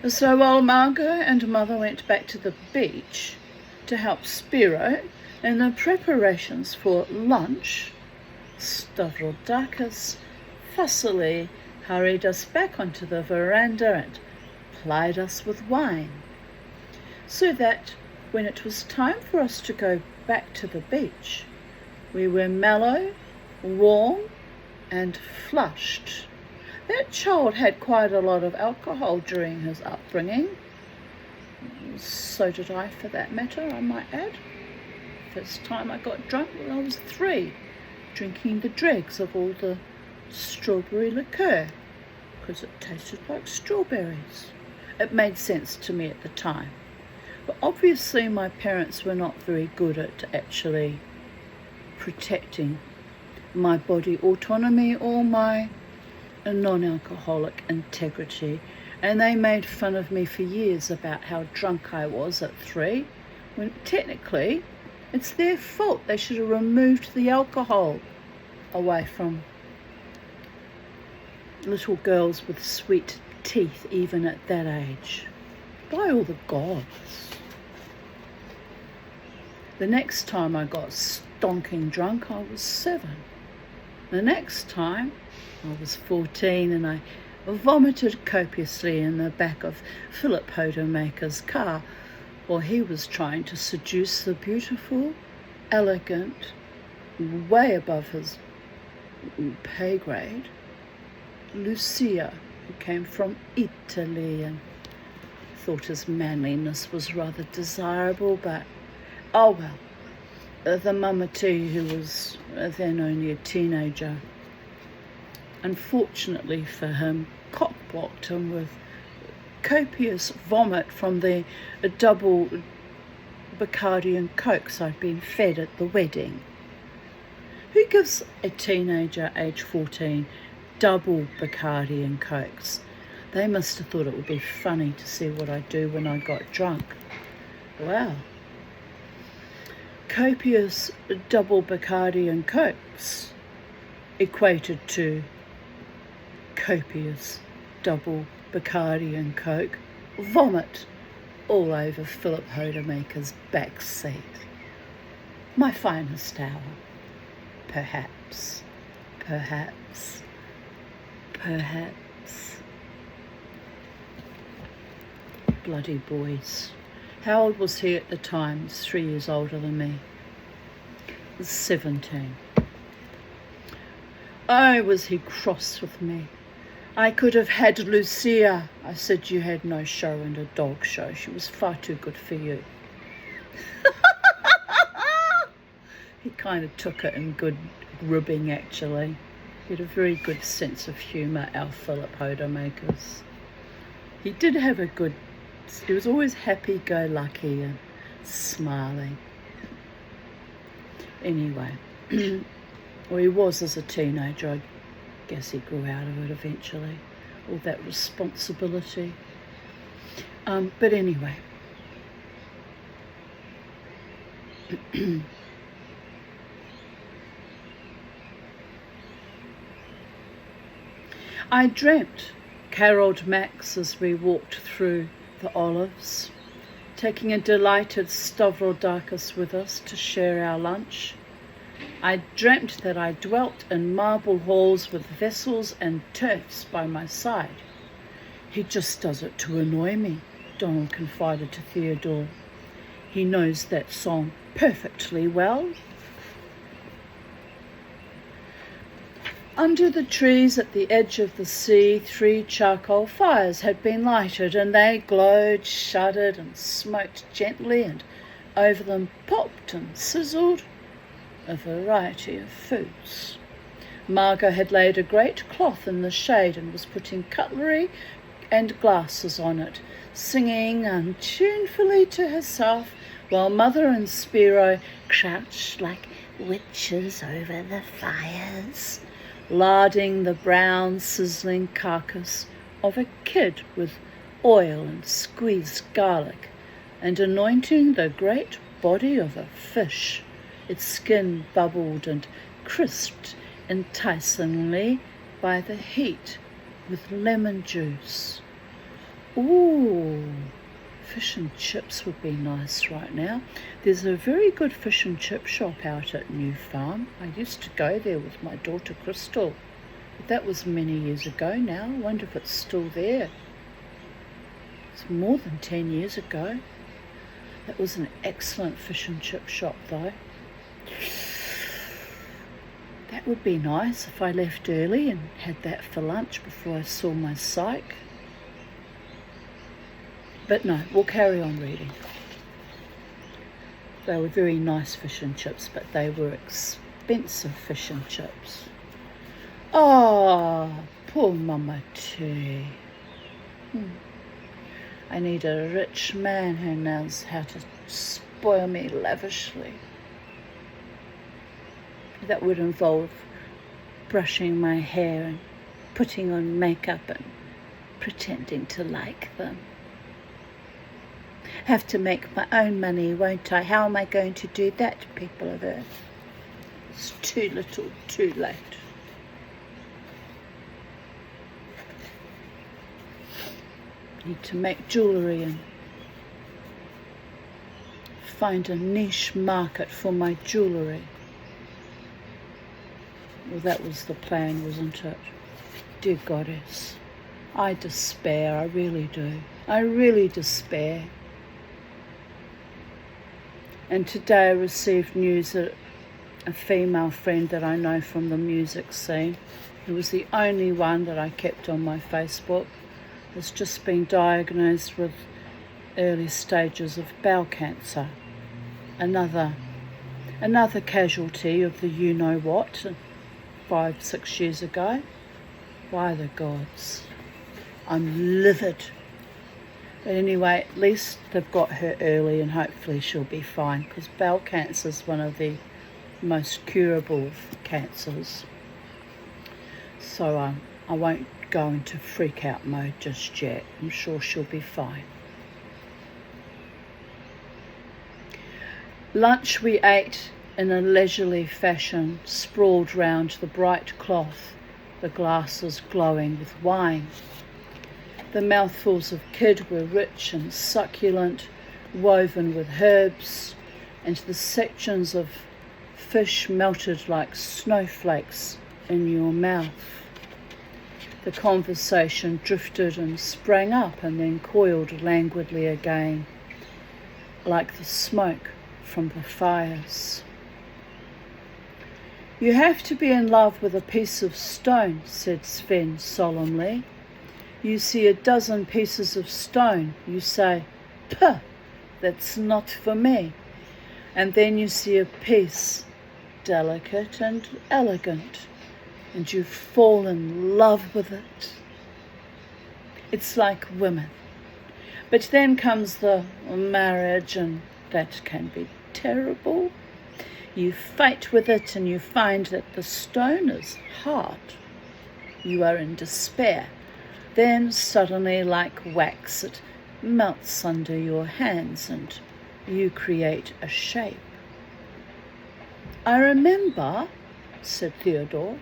So while Margot and Mother went back to the beach to help Spiro in the preparations for lunch, Stavrodakis fussily hurried us back onto the veranda and plied us with wine, so that when it was time for us to go back to the beach, we were mellow, warm, and flushed. That child had quite a lot of alcohol during his upbringing. So did I, for that matter, I might add. First time I got drunk when I was 3, drinking the dregs of all the strawberry liqueur, because it tasted like strawberries. It made sense to me at the time. But obviously my parents were not very good at actually protecting my body autonomy or my non-alcoholic integrity, and they made fun of me for years about how drunk I was at 3, when technically it's their fault. They should have removed the alcohol away from little girls with sweet teeth even at that age. By all the gods. The next time I got stonking drunk, I was 7. The next time I was 14, and I vomited copiously in the back of Philip Hodemaker's car while he was trying to seduce the beautiful, elegant, way above his pay grade, Lucia, who came from Italy and thought his manliness was rather desirable, but oh well. The Mamati, who was then only a teenager, unfortunately for him, cock-blocked him with copious vomit from the double Bacardi and Cokes I'd been fed at the wedding. Who gives a teenager age 14 double Bacardi and Cokes? They must have thought it would be funny to see what I'd do when I got drunk. Wow. Copious double Bacardi and Cokes equated to copious double Bacardi and Coke vomit all over Philip Hodemaker's back seat. My finest hour. Perhaps. Bloody boys. How old was he at the time? He's 3 years older than me. 17. Oh, was he cross with me. I could have had Lucia. I said you had no show and a dog show. She was far too good for you. He kind of took it in good ribbing, actually. He had a very good sense of humour, our Philip Hodemaker's. He did have a good... He was always happy-go-lucky and smiling. Anyway, well, he was as a teenager. I guess he grew out of it eventually, all that responsibility. But anyway. I dreamt, caroled Max as we walked through the olives, taking a delighted Stavrodakis with us to share our lunch. I dreamt that I dwelt in marble halls with vessels and turfs by my side. He just does it to annoy me, Donald confided to Theodore. He knows that song perfectly well. Under the trees at the edge of the sea, 3 charcoal fires had been lighted, and they glowed, shuddered, and smoked gently, and over them popped and sizzled a variety of foods. Margot had laid a great cloth in the shade and was putting cutlery and glasses on it, singing untunefully to herself, while Mother and Spiro crouched like witches over the fires, larding the brown, sizzling carcass of a kid with oil and squeezed garlic, and anointing the great body of a fish. Its skin bubbled and crisped enticingly by the heat with lemon juice. Ooh, fish and chips would be nice right now. There's a very good fish and chip shop out at New Farm. I used to go there with my daughter Crystal. But that was many years ago now. I wonder if it's still there. It's more than 10 years ago. That was an excellent fish and chip shop though. That would be nice if I left early and had that for lunch before I saw my psych. But no, we'll carry on reading. They were very nice fish and chips, but they were expensive fish and chips. Oh, poor Mama T. I need a rich man who knows how to spoil me lavishly. That would involve brushing my hair and putting on makeup and pretending to like them. Have to make my own money, won't I? How am I going to do that, people of Earth? It's too little, too late. Need to make jewellery and find a niche market for my jewellery. Well, that was the plan, wasn't it? Dear Goddess, I despair, I really do. I really despair. And today I received news that a female friend that I know from the music scene, who was the only one that I kept on my Facebook, has just been diagnosed with early stages of bowel cancer. Another casualty of the you-know-what 5-6 years ago. By the gods, I'm livid. But anyway, at least they've got her early and hopefully she'll be fine, because bowel cancer is one of the most curable of cancers. So I won't go into freak out mode just yet. I'm sure she'll be fine. Lunch we ate in a leisurely fashion, sprawled round the bright cloth, the glasses glowing with wine. The mouthfuls of kid were rich and succulent, woven with herbs, and the sections of fish melted like snowflakes in your mouth. The conversation drifted and sprang up and then coiled languidly again, like the smoke from the fires. "You have to be in love with a piece of stone," said Sven solemnly. "You see a dozen pieces of stone, you say, 'Puh, that's not for me.' And then you see a piece, delicate and elegant, and you fall in love with it. It's like women. But then comes the marriage, and that can be terrible. You fight with it and you find that the stone is hard. You are in despair. Then suddenly, like wax, it melts under your hands and you create a shape." "I remember," said Theodore,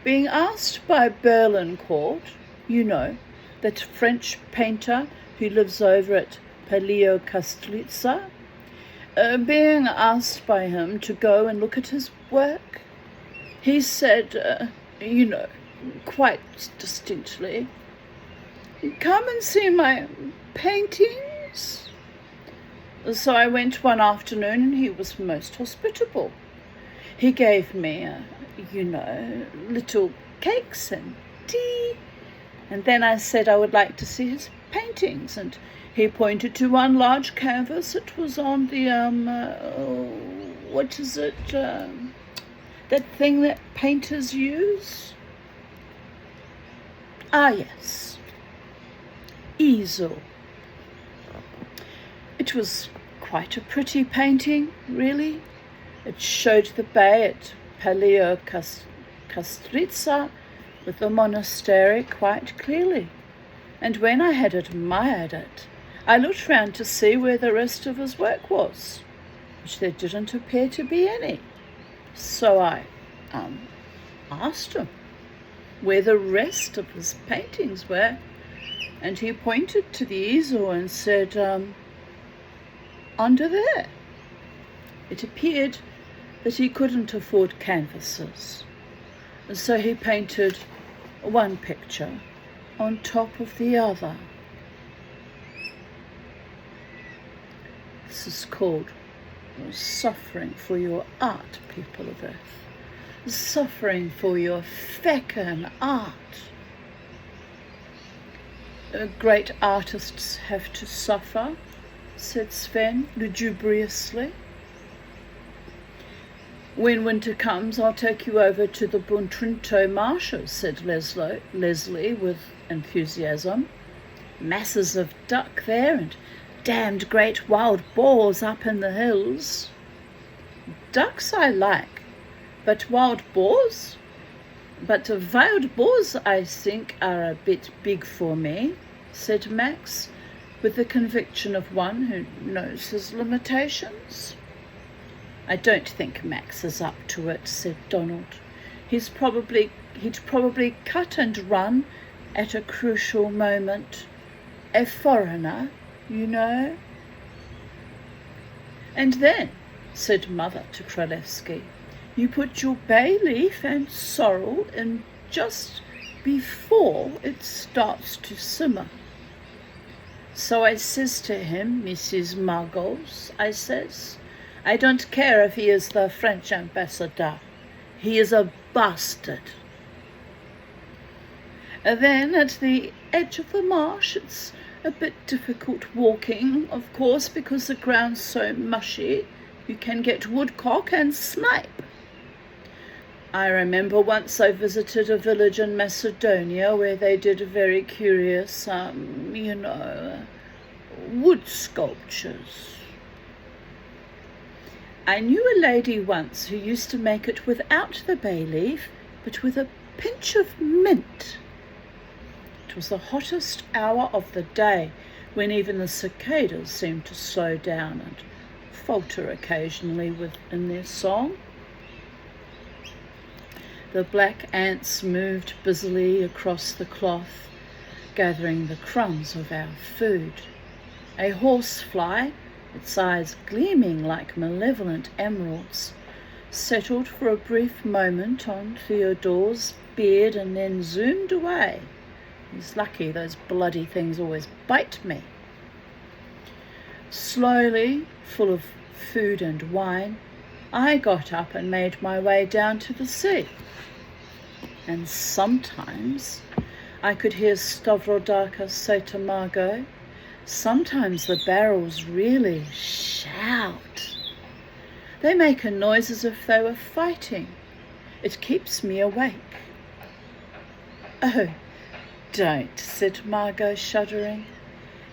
"being asked by Berlincourt, you know, that French painter who lives over at Palio Castrizza, being asked by him to go and look at his work. He said, you know, quite distinctly, 'Come and see my paintings.' So I went one afternoon and he was most hospitable. He gave me, little cakes and tea. And then I said I would like to see his paintings, and he pointed to one large canvas. It was on the, that thing that painters use? Ah, yes. Easel. It was quite a pretty painting, really. It showed the bay at Palio Castrizza with the monastery quite clearly. And when I had admired it, I looked round to see where the rest of his work was, which there didn't appear to be any. So I asked him where the rest of his paintings were, and he pointed to the easel and said, under there. It appeared that he couldn't afford canvases, and so he painted one picture on top of the other. This is called suffering for your art, people of Earth. Suffering for your feckin' art. Great artists have to suffer, said Sven lugubriously. When winter comes, I'll take you over to the Buntrinto marshes, said Leslie with enthusiasm. Masses of duck there and damned great wild boars up in the hills. Ducks I like, but wild boars? But wild boars, I think, are a bit big for me, said Max, with the conviction of one who knows his limitations. I don't think Max is up to it, said Donald. He'd probably cut and run at a crucial moment. A foreigner, you know. And then, said Mother to Kralewski, you put your bay leaf and sorrel in just before it starts to simmer. So I says to him, Mrs. Margles, I says, I don't care if he is the French ambassador. He is a bastard. And then at the edge of the marsh, it's a bit difficult walking, of course, because the ground's so mushy. You can get woodcock and snipe. I remember once I visited a village in Macedonia where they did very curious, wood sculptures. I knew a lady once who used to make it without the bay leaf, but with a pinch of mint. It was the hottest hour of the day, when even the cicadas seemed to slow down and falter occasionally in their song. The black ants moved busily across the cloth, gathering the crumbs of our food. A horsefly, its eyes gleaming like malevolent emeralds, settled for a brief moment on Theodore's beard and then zoomed away. He's lucky, those bloody things always bite me. Slowly, full of food and wine, I got up and made my way down to the sea. And sometimes I could hear Stavrodaka say to Margot, sometimes the barrels really shout. They make a noise as if they were fighting. It keeps me awake. Oh, don't, said Margot, shuddering.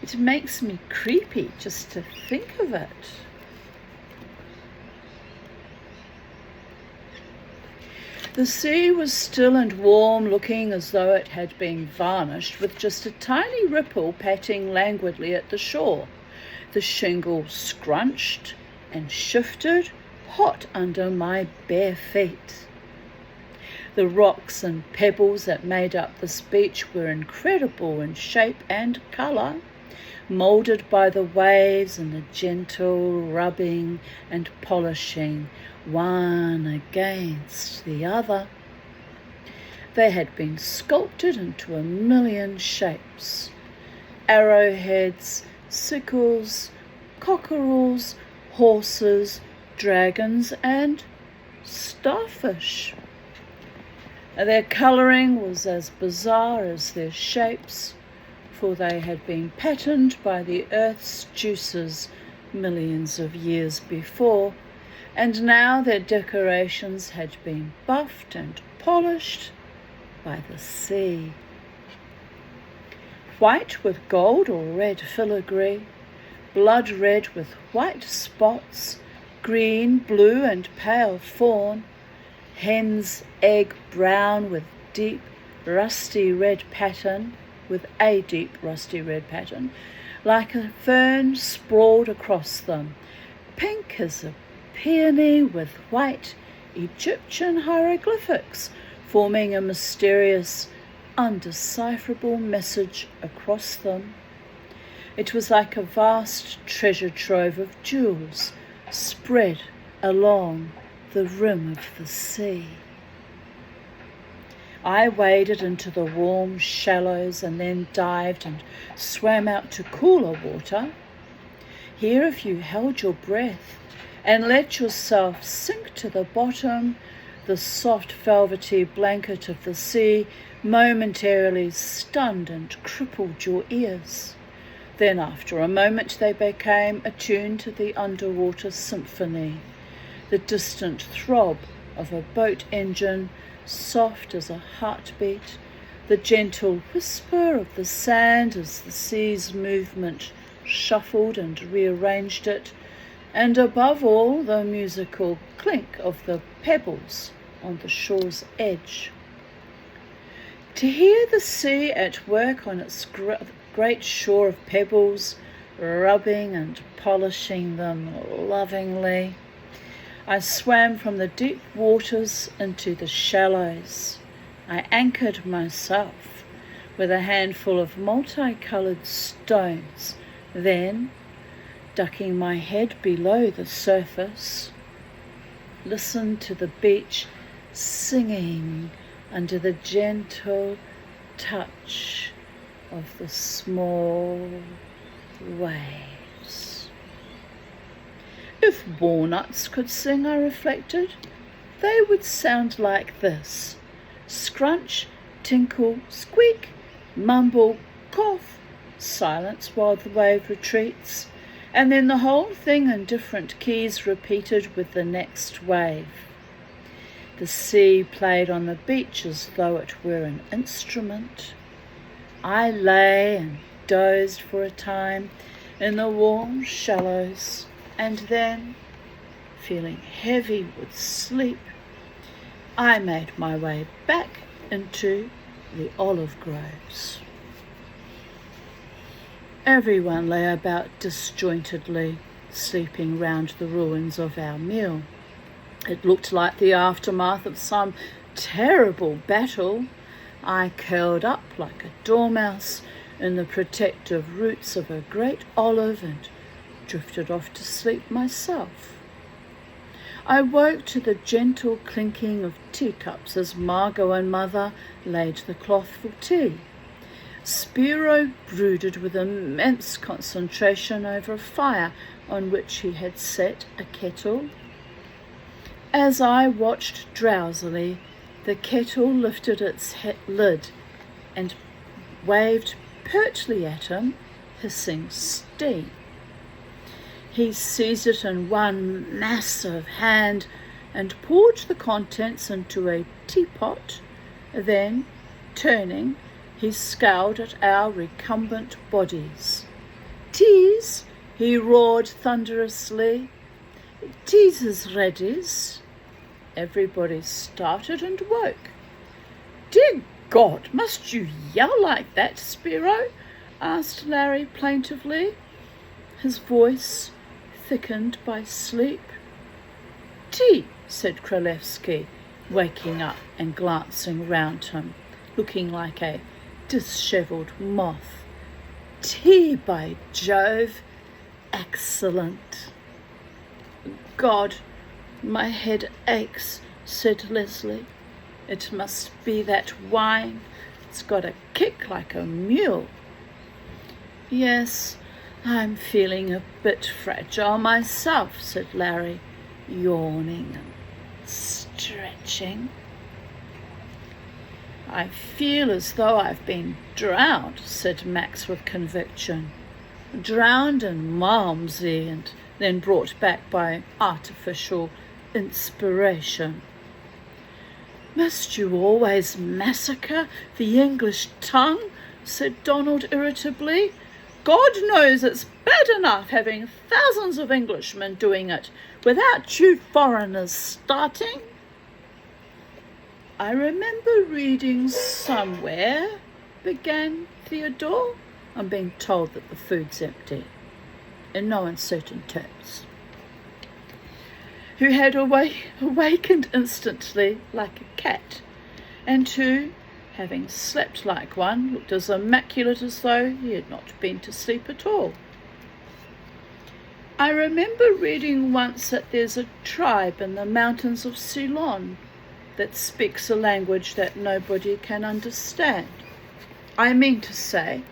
It makes me creepy just to think of it. The sea was still and warm, looking as though it had been varnished, with just a tiny ripple patting languidly at the shore. The shingle scrunched and shifted, hot under my bare feet. The rocks and pebbles that made up this beach were incredible in shape and colour, moulded by the waves and the gentle rubbing and polishing one against the other. They had been sculpted into a million shapes: arrowheads, sickles, cockerels, horses, dragons, and starfish. Their colouring was as bizarre as their shapes, for they had been patterned by the earth's juices millions of years before, and now their decorations had been buffed and polished by the sea. White with gold or red filigree, blood red with white spots, green, blue and pale fawn, hen's egg brown with a deep rusty red pattern, like a fern sprawled across them, pink as a peony with white Egyptian hieroglyphics forming a mysterious, undecipherable message across them. It was like a vast treasure trove of jewels spread along the rim of the sea. I waded into the warm shallows and then dived and swam out to cooler water. Here, if you held your breath and let yourself sink to the bottom, the soft velvety blanket of the sea momentarily stunned and crippled your ears. Then after a moment they became attuned to the underwater symphony, the distant throb of a boat engine, soft as a heartbeat, the gentle whisper of the sand as the sea's movement shuffled and rearranged it, and above all the musical clink of the pebbles on the shore's edge. To hear the sea at work on its great shore of pebbles, rubbing and polishing them lovingly, I swam from the deep waters into the shallows. I anchored myself with a handful of multicoloured stones, then, ducking my head below the surface, listened to the beach singing under the gentle touch of the small waves. If walnuts could sing, I reflected, they would sound like this: scrunch, tinkle, squeak, mumble, cough, silence while the wave retreats, and then the whole thing in different keys repeated with the next wave. The sea played on the beach as though it were an instrument. I lay and dozed for a time in the warm shallows, and then, feeling heavy with sleep, I made my way back into the olive groves. Everyone lay about disjointedly, sleeping round the ruins of our meal. It looked like the aftermath of some terrible battle. I curled up like a dormouse in the protective roots of a great olive and drifted off to sleep myself. I woke to the gentle clinking of teacups as Margot and Mother laid the cloth for tea. Spiro brooded with immense concentration over a fire on which he had set a kettle. As I watched drowsily, the kettle lifted its lid and waved pertly at him, hissing steam. He seized it in one massive hand and poured the contents into a teapot. Then, turning, he scowled at our recumbent bodies. "Tea's," he roared thunderously. "Tea's is ready." Everybody started and woke. "Dear God, must you yell like that, Spiro?" asked Larry plaintively, his voice thickened by sleep. "Tea," said Kralevsky, waking up and glancing round him, looking like a dishevelled moth. "Tea, by Jove! Excellent." "God, my head aches," said Leslie. "It must be that wine. It's got a kick like a mule." "Yes, I'm feeling a bit fragile myself," said Larry, yawning and stretching. "I feel as though I've been drowned," said Max with conviction. "Drowned in Malmsey and then brought back by artificial inspiration." "Must you always massacre the English tongue?" said Donald irritably. "God knows it's bad enough having thousands of Englishmen doing it without you foreigners starting." "I remember reading somewhere," began Theodore. "I'm being told that the food's empty," in no uncertain terms. "Who had awakened instantly like a cat, and who, having slept like one, looked as immaculate as though he had not been to sleep at all." "I remember reading once that there's a tribe in the mountains of Ceylon that speaks a language that nobody can understand. I mean to say,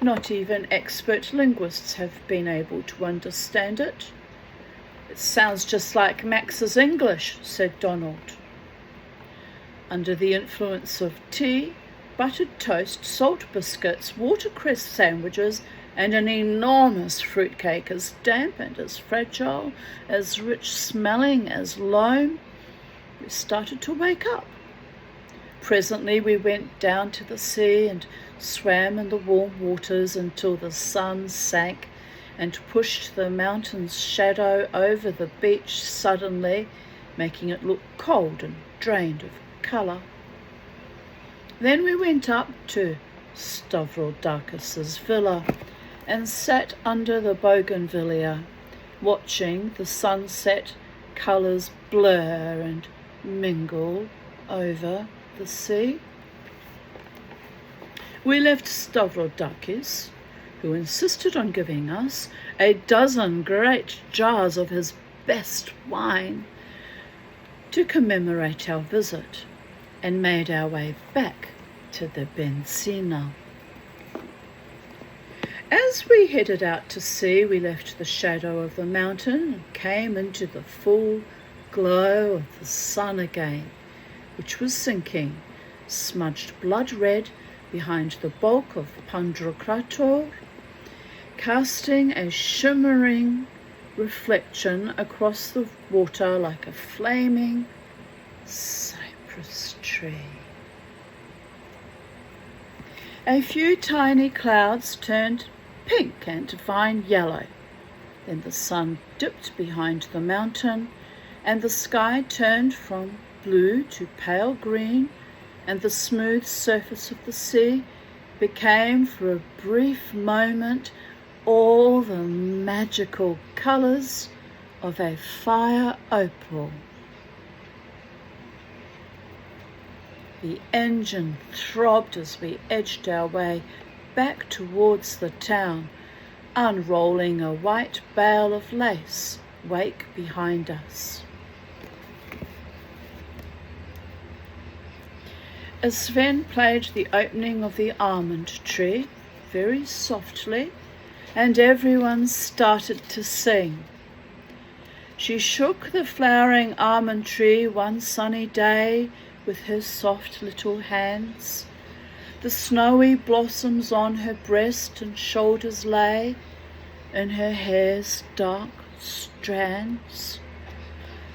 not even expert linguists have been able to understand it." "It sounds just like Max's English," said Donald. Under the influence of tea, buttered toast, salt biscuits, watercress sandwiches, and an enormous fruitcake as damp and as fragile, as rich-smelling as loam, we started to wake up. Presently we went down to the sea and swam in the warm waters until the sun sank and pushed the mountain's shadow over the beach suddenly, making it look cold and drained of colour. Then we went up to Stavrodakis's villa and sat under the bougainvillea, watching the sunset colours blur and mingle over the sea. We left Stavrodakis, who insisted on giving us a dozen great jars of his best wine, to commemorate our visit, and made our way back to the Benzina. As we headed out to sea, we left the shadow of the mountain and came into the full glow of the sun again, which was sinking, smudged blood red behind the bulk of Pandrakrator, casting a shimmering reflection across the water like a flaming cypress tree. A few tiny clouds turned pink and fine yellow. Then the sun dipped behind the mountain, and the sky turned from blue to pale green, and the smooth surface of the sea became for a brief moment all the magical colours of a fire opal. The engine throbbed as we edged our way back towards the town, unrolling a white bale of lace wake behind us. As Sven played the opening of the almond tree very softly, and everyone started to sing. She shook the flowering almond tree one sunny day with her soft little hands. The snowy blossoms on her breast and shoulders lay, in her hair's dark strands.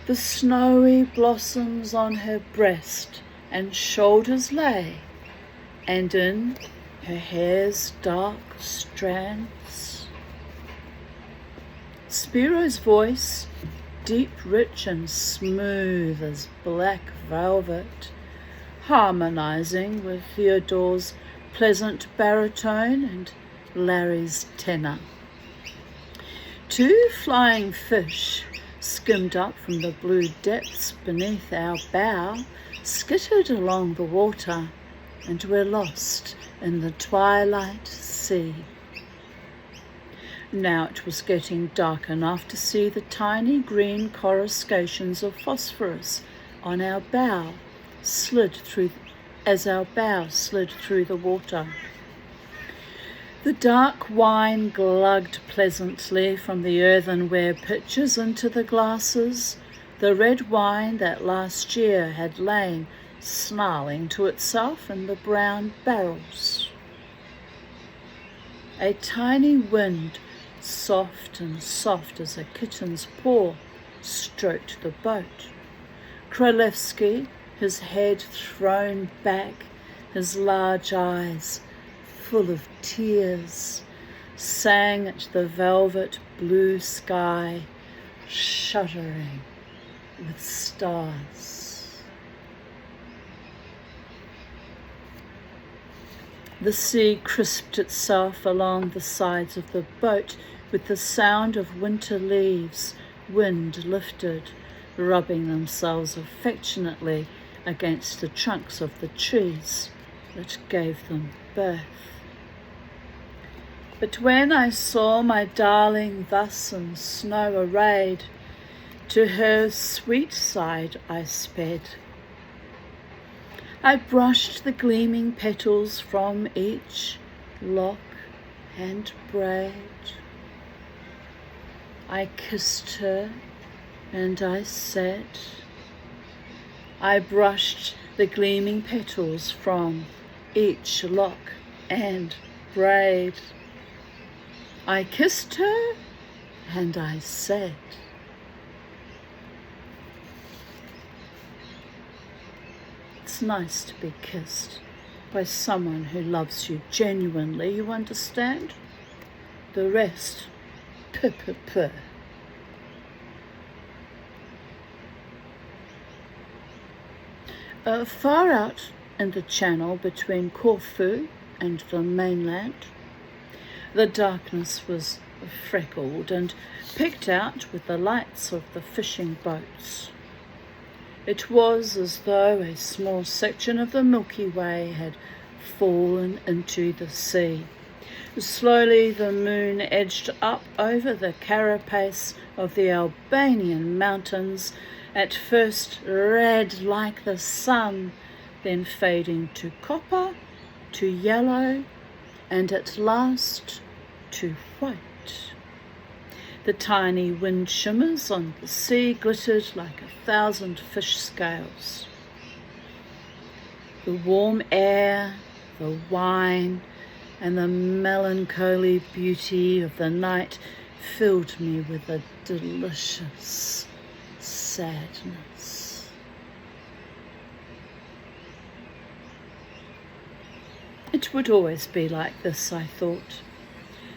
The snowy blossoms on her breast and shoulders lay, and in her hair's dark strands. Spiro's voice, deep, rich, and smooth as black velvet, harmonizing with Theodore's pleasant baritone and Larry's tenor. Two flying fish skimmed up from the blue depths beneath our bow, skittered along the water, and were lost in the twilight sea. Now it was getting dark enough to see the tiny green coruscations of phosphorus on our bow as our bow slid through the water. The dark wine glugged pleasantly from the earthenware pitchers into the glasses, the red wine that last year had lain snarling to itself in the brown barrels. A tiny wind, soft as a kitten's paw, stroked the boat. Kralevsky, his head thrown back, his large eyes full of tears, sang at the velvet blue sky, shuddering with stars. The sea crisped itself along the sides of the boat with the sound of winter leaves, wind lifted, rubbing themselves affectionately against the trunks of the trees that gave them birth. But when I saw my darling thus in snow arrayed, to her sweet side I sped. I brushed the gleaming petals from each lock and braid. I kissed her and I said, I brushed the gleaming petals from each lock and braid. I kissed her and I said, it's nice to be kissed by someone who loves you genuinely, you understand? The rest, puh. Far out in the channel between Corfu and the mainland, the darkness was freckled and picked out with the lights of the fishing boats. It was as though a small section of the Milky Way had fallen into the sea. Slowly the moon edged up over the carapace of the Albanian mountains, at first red like the sun, then fading to copper, to yellow, and at last to white. The tiny wind shimmers on the sea glittered like 1,000 fish scales. The warm air, the wine, and the melancholy beauty of the night filled me with a delicious sadness. It would always be like this, I thought.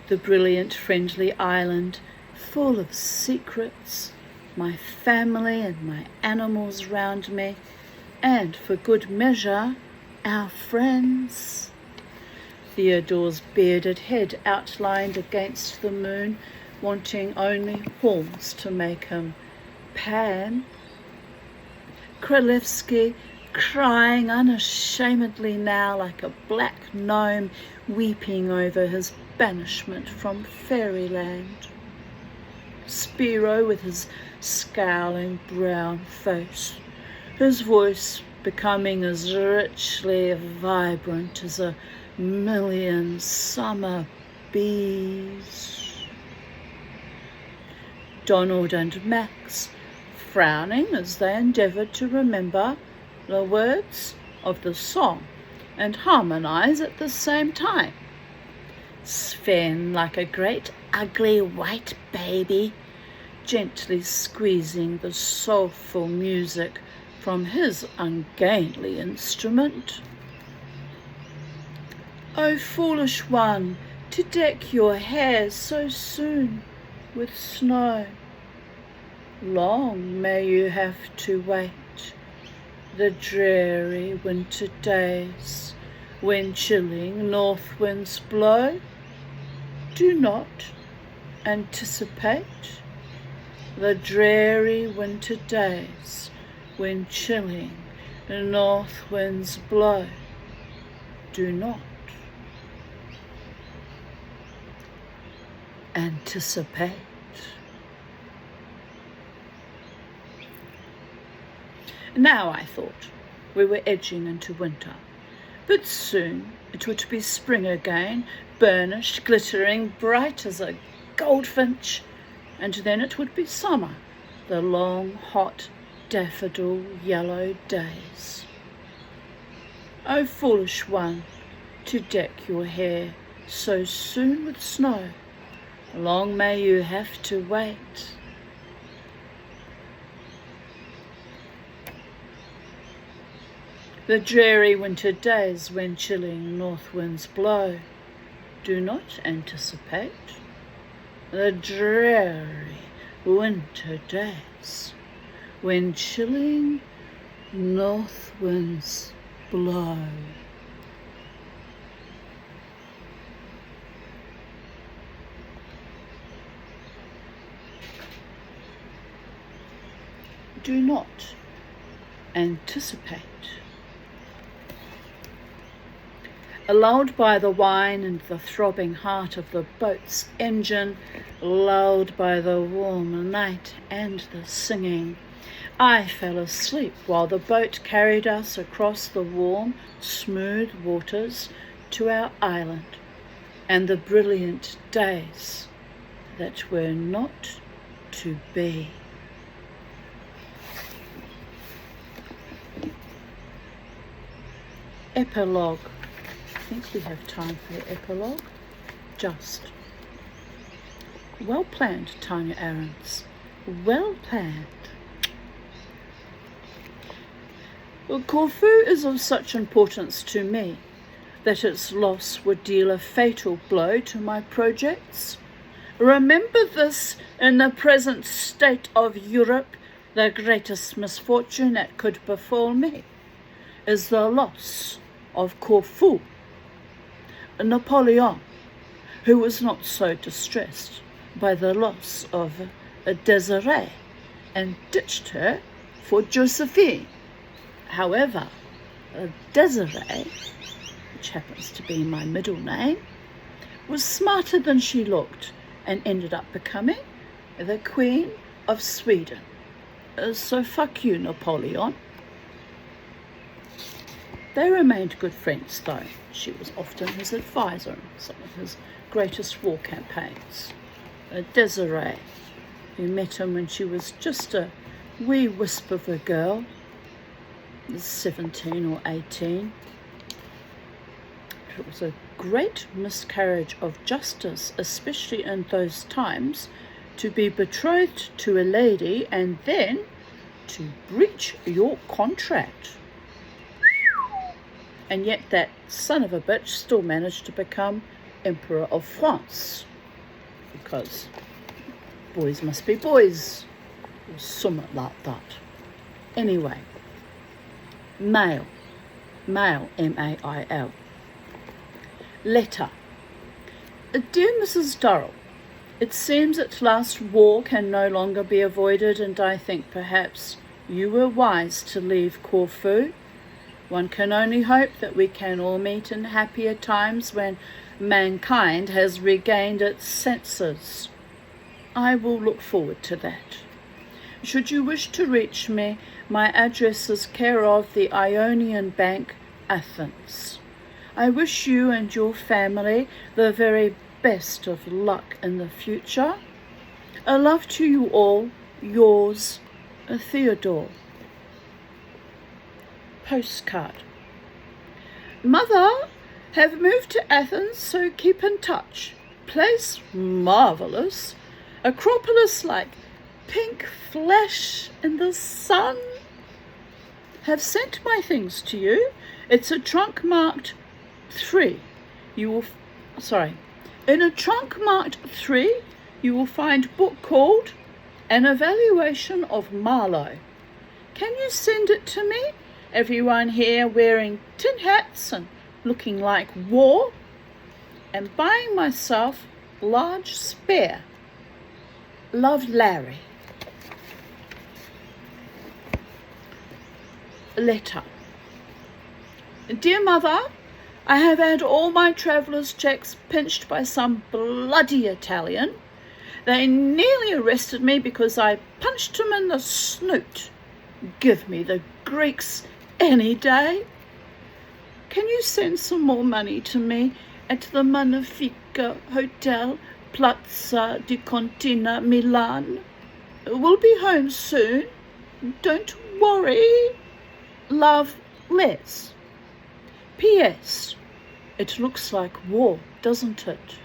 The brilliant, friendly island, full of secrets, my family and my animals round me, and, for good measure, our friends. Theodore's bearded head outlined against the moon, wanting only horns to make him Pan. Kralevsky crying unashamedly now like a black gnome weeping over his banishment from fairyland. Spiro with his scowling brown face, his voice becoming as richly vibrant as 1,000,000 summer bees. Donald and Max frowning as they endeavoured to remember the words of the song and harmonise at the same time. Sven, like a great ugly white baby, gently squeezing the soulful music from his ungainly instrument. "O foolish one, to deck your hair so soon with snow. Long may you have to wait the dreary winter days when chilling north winds blow. Do not anticipate the dreary winter days when chilling north winds blow. Do not anticipate." Now, I thought, we were edging into winter, but soon it would be spring again, burnished, glittering, bright as a goldfinch, and then it would be summer, the long, hot, daffodil yellow days. "O foolish one, to deck your hair so soon with snow. Long may you have to wait." The dreary winter days when chilling north winds blow. Do not anticipate the dreary winter days when chilling north winds blow. Do not anticipate. Lulled by the wine and the throbbing heart of the boat's engine, lulled by the warm night and the singing, I fell asleep while the boat carried us across the warm, smooth waters to our island and the brilliant days that were not to be. Epilogue. I think we have time for the epilogue. Just. Well planned, Tanya Ahrens. Well planned. Well, Corfu is of such importance to me that its loss would deal a fatal blow to my projects. Remember this: in the present state of Europe, the greatest misfortune that could befall me is the loss of Corfu. Napoleon, who was not so distressed by the loss of Desiree and ditched her for Josephine. However, Desiree, which happens to be my middle name, was smarter than she looked and ended up becoming the Queen of Sweden. So fuck you, Napoleon. They remained good friends, though. She was often his advisor in some of his greatest war campaigns. Desiree, who met him when she was just a wee wisp of a girl, 17 or 18. It was a great miscarriage of justice, especially in those times, to be betrothed to a lady and then to breach your contract. And yet that son of a bitch still managed to become Emperor of France, because boys must be boys, or something like that. Anyway, mail, M-A-I-L. Letter. Dear Mrs. Durrell, it seems at last war can no longer be avoided, and I think perhaps you were wise to leave Corfu. One can only hope that we can all meet in happier times when mankind has regained its senses. I will look forward to that. Should you wish to reach me, my address is care of the Ionian Bank, Athens. I wish you and your family the very best of luck in the future. A love to you all, yours, Theodore. Postcard. Mother, have moved to Athens, so keep in touch. Place marvellous. Acropolis like pink flesh in the sun. Have sent my things to you. It's a trunk marked 3. In a trunk marked 3, you will find book called An Evaluation of Marlowe. Can you send it to me? Everyone here wearing tin hats and looking like war, and buying myself large spare. Love, Larry. Letter. Dear Mother, I have had all my traveller's checks pinched by some bloody Italian. They nearly arrested me because I punched him in the snoot. Give me the Greeks any day. Can you send some more money to me at the Magnifica Hotel, Piazza di Contina, Milan? We'll be home soon. Don't worry. Love, Les. P.S. It looks like war, doesn't it?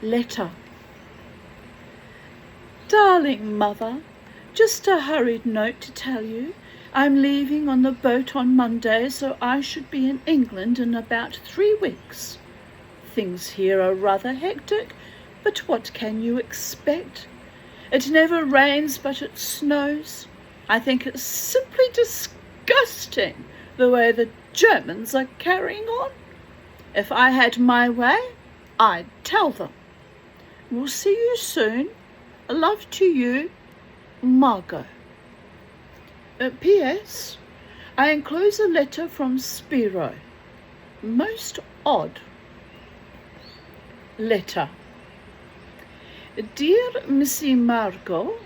Letter. Darling Mother, just a hurried note to tell you I'm leaving on the boat on Monday, so I should be in England in about 3 weeks. Things here are rather hectic, but what can you expect? It never rains, but it snows. I think it's simply disgusting the way the Germans are carrying on. If I had my way, I'd tell them. We'll see you soon. Love to you, Margot. P.S. I enclose a letter from Spiro. Most odd. Letter. Dear Missy Margot,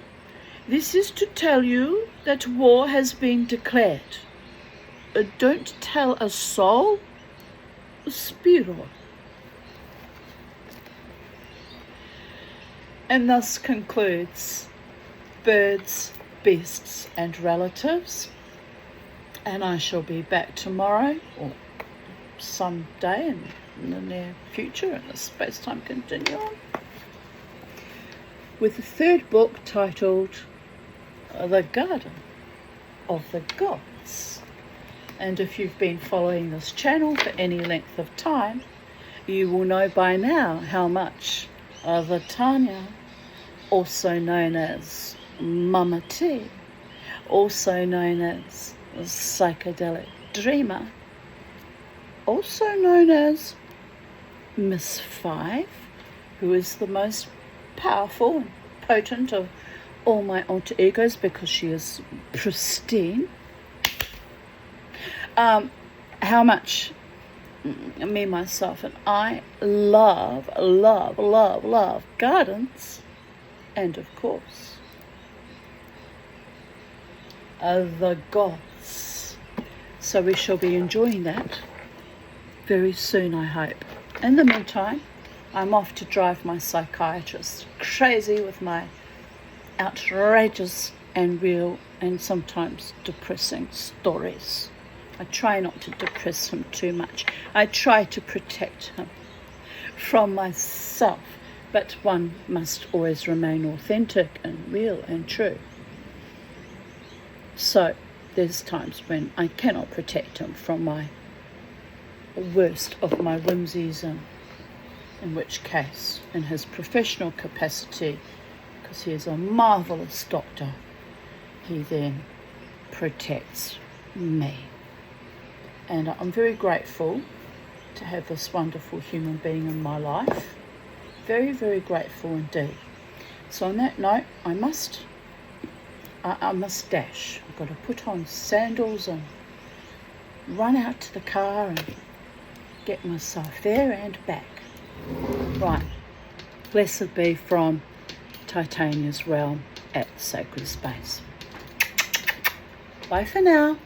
this is to tell you that war has been declared. Don't tell a soul. Spiro. And thus concludes Birds, Beasts and Relatives. And I shall be back tomorrow or some day in the near future in the space-time continuum with the third book titled The Garden of the Gods. And if you've been following this channel for any length of time, you will know by now how much the Tanya, also known as Mama T, also known as Psychedelic Dreamer, also known as Miss Five, who is the most powerful and potent of all my alter egos because she is pristine. How much me, myself, and I love gardens, and of course the gods. So we shall be enjoying that very soon, I hope. In the meantime, I'm off to drive my psychiatrist crazy with my outrageous and real and sometimes depressing stories. I try not to depress him too much. I try to protect him from myself, but one must always remain authentic and real and true. So there's times when I cannot protect him from my worst of my whimsies, and in which case, in his professional capacity, because he is a marvellous doctor, he then protects me. And I'm very grateful to have this wonderful human being in my life. Very, very grateful indeed. So on that note, I must dash. I've got to put on sandals and run out to the car and get myself there and back. Right. Blessed be from Titania's realm at Sacred Space. Bye for now.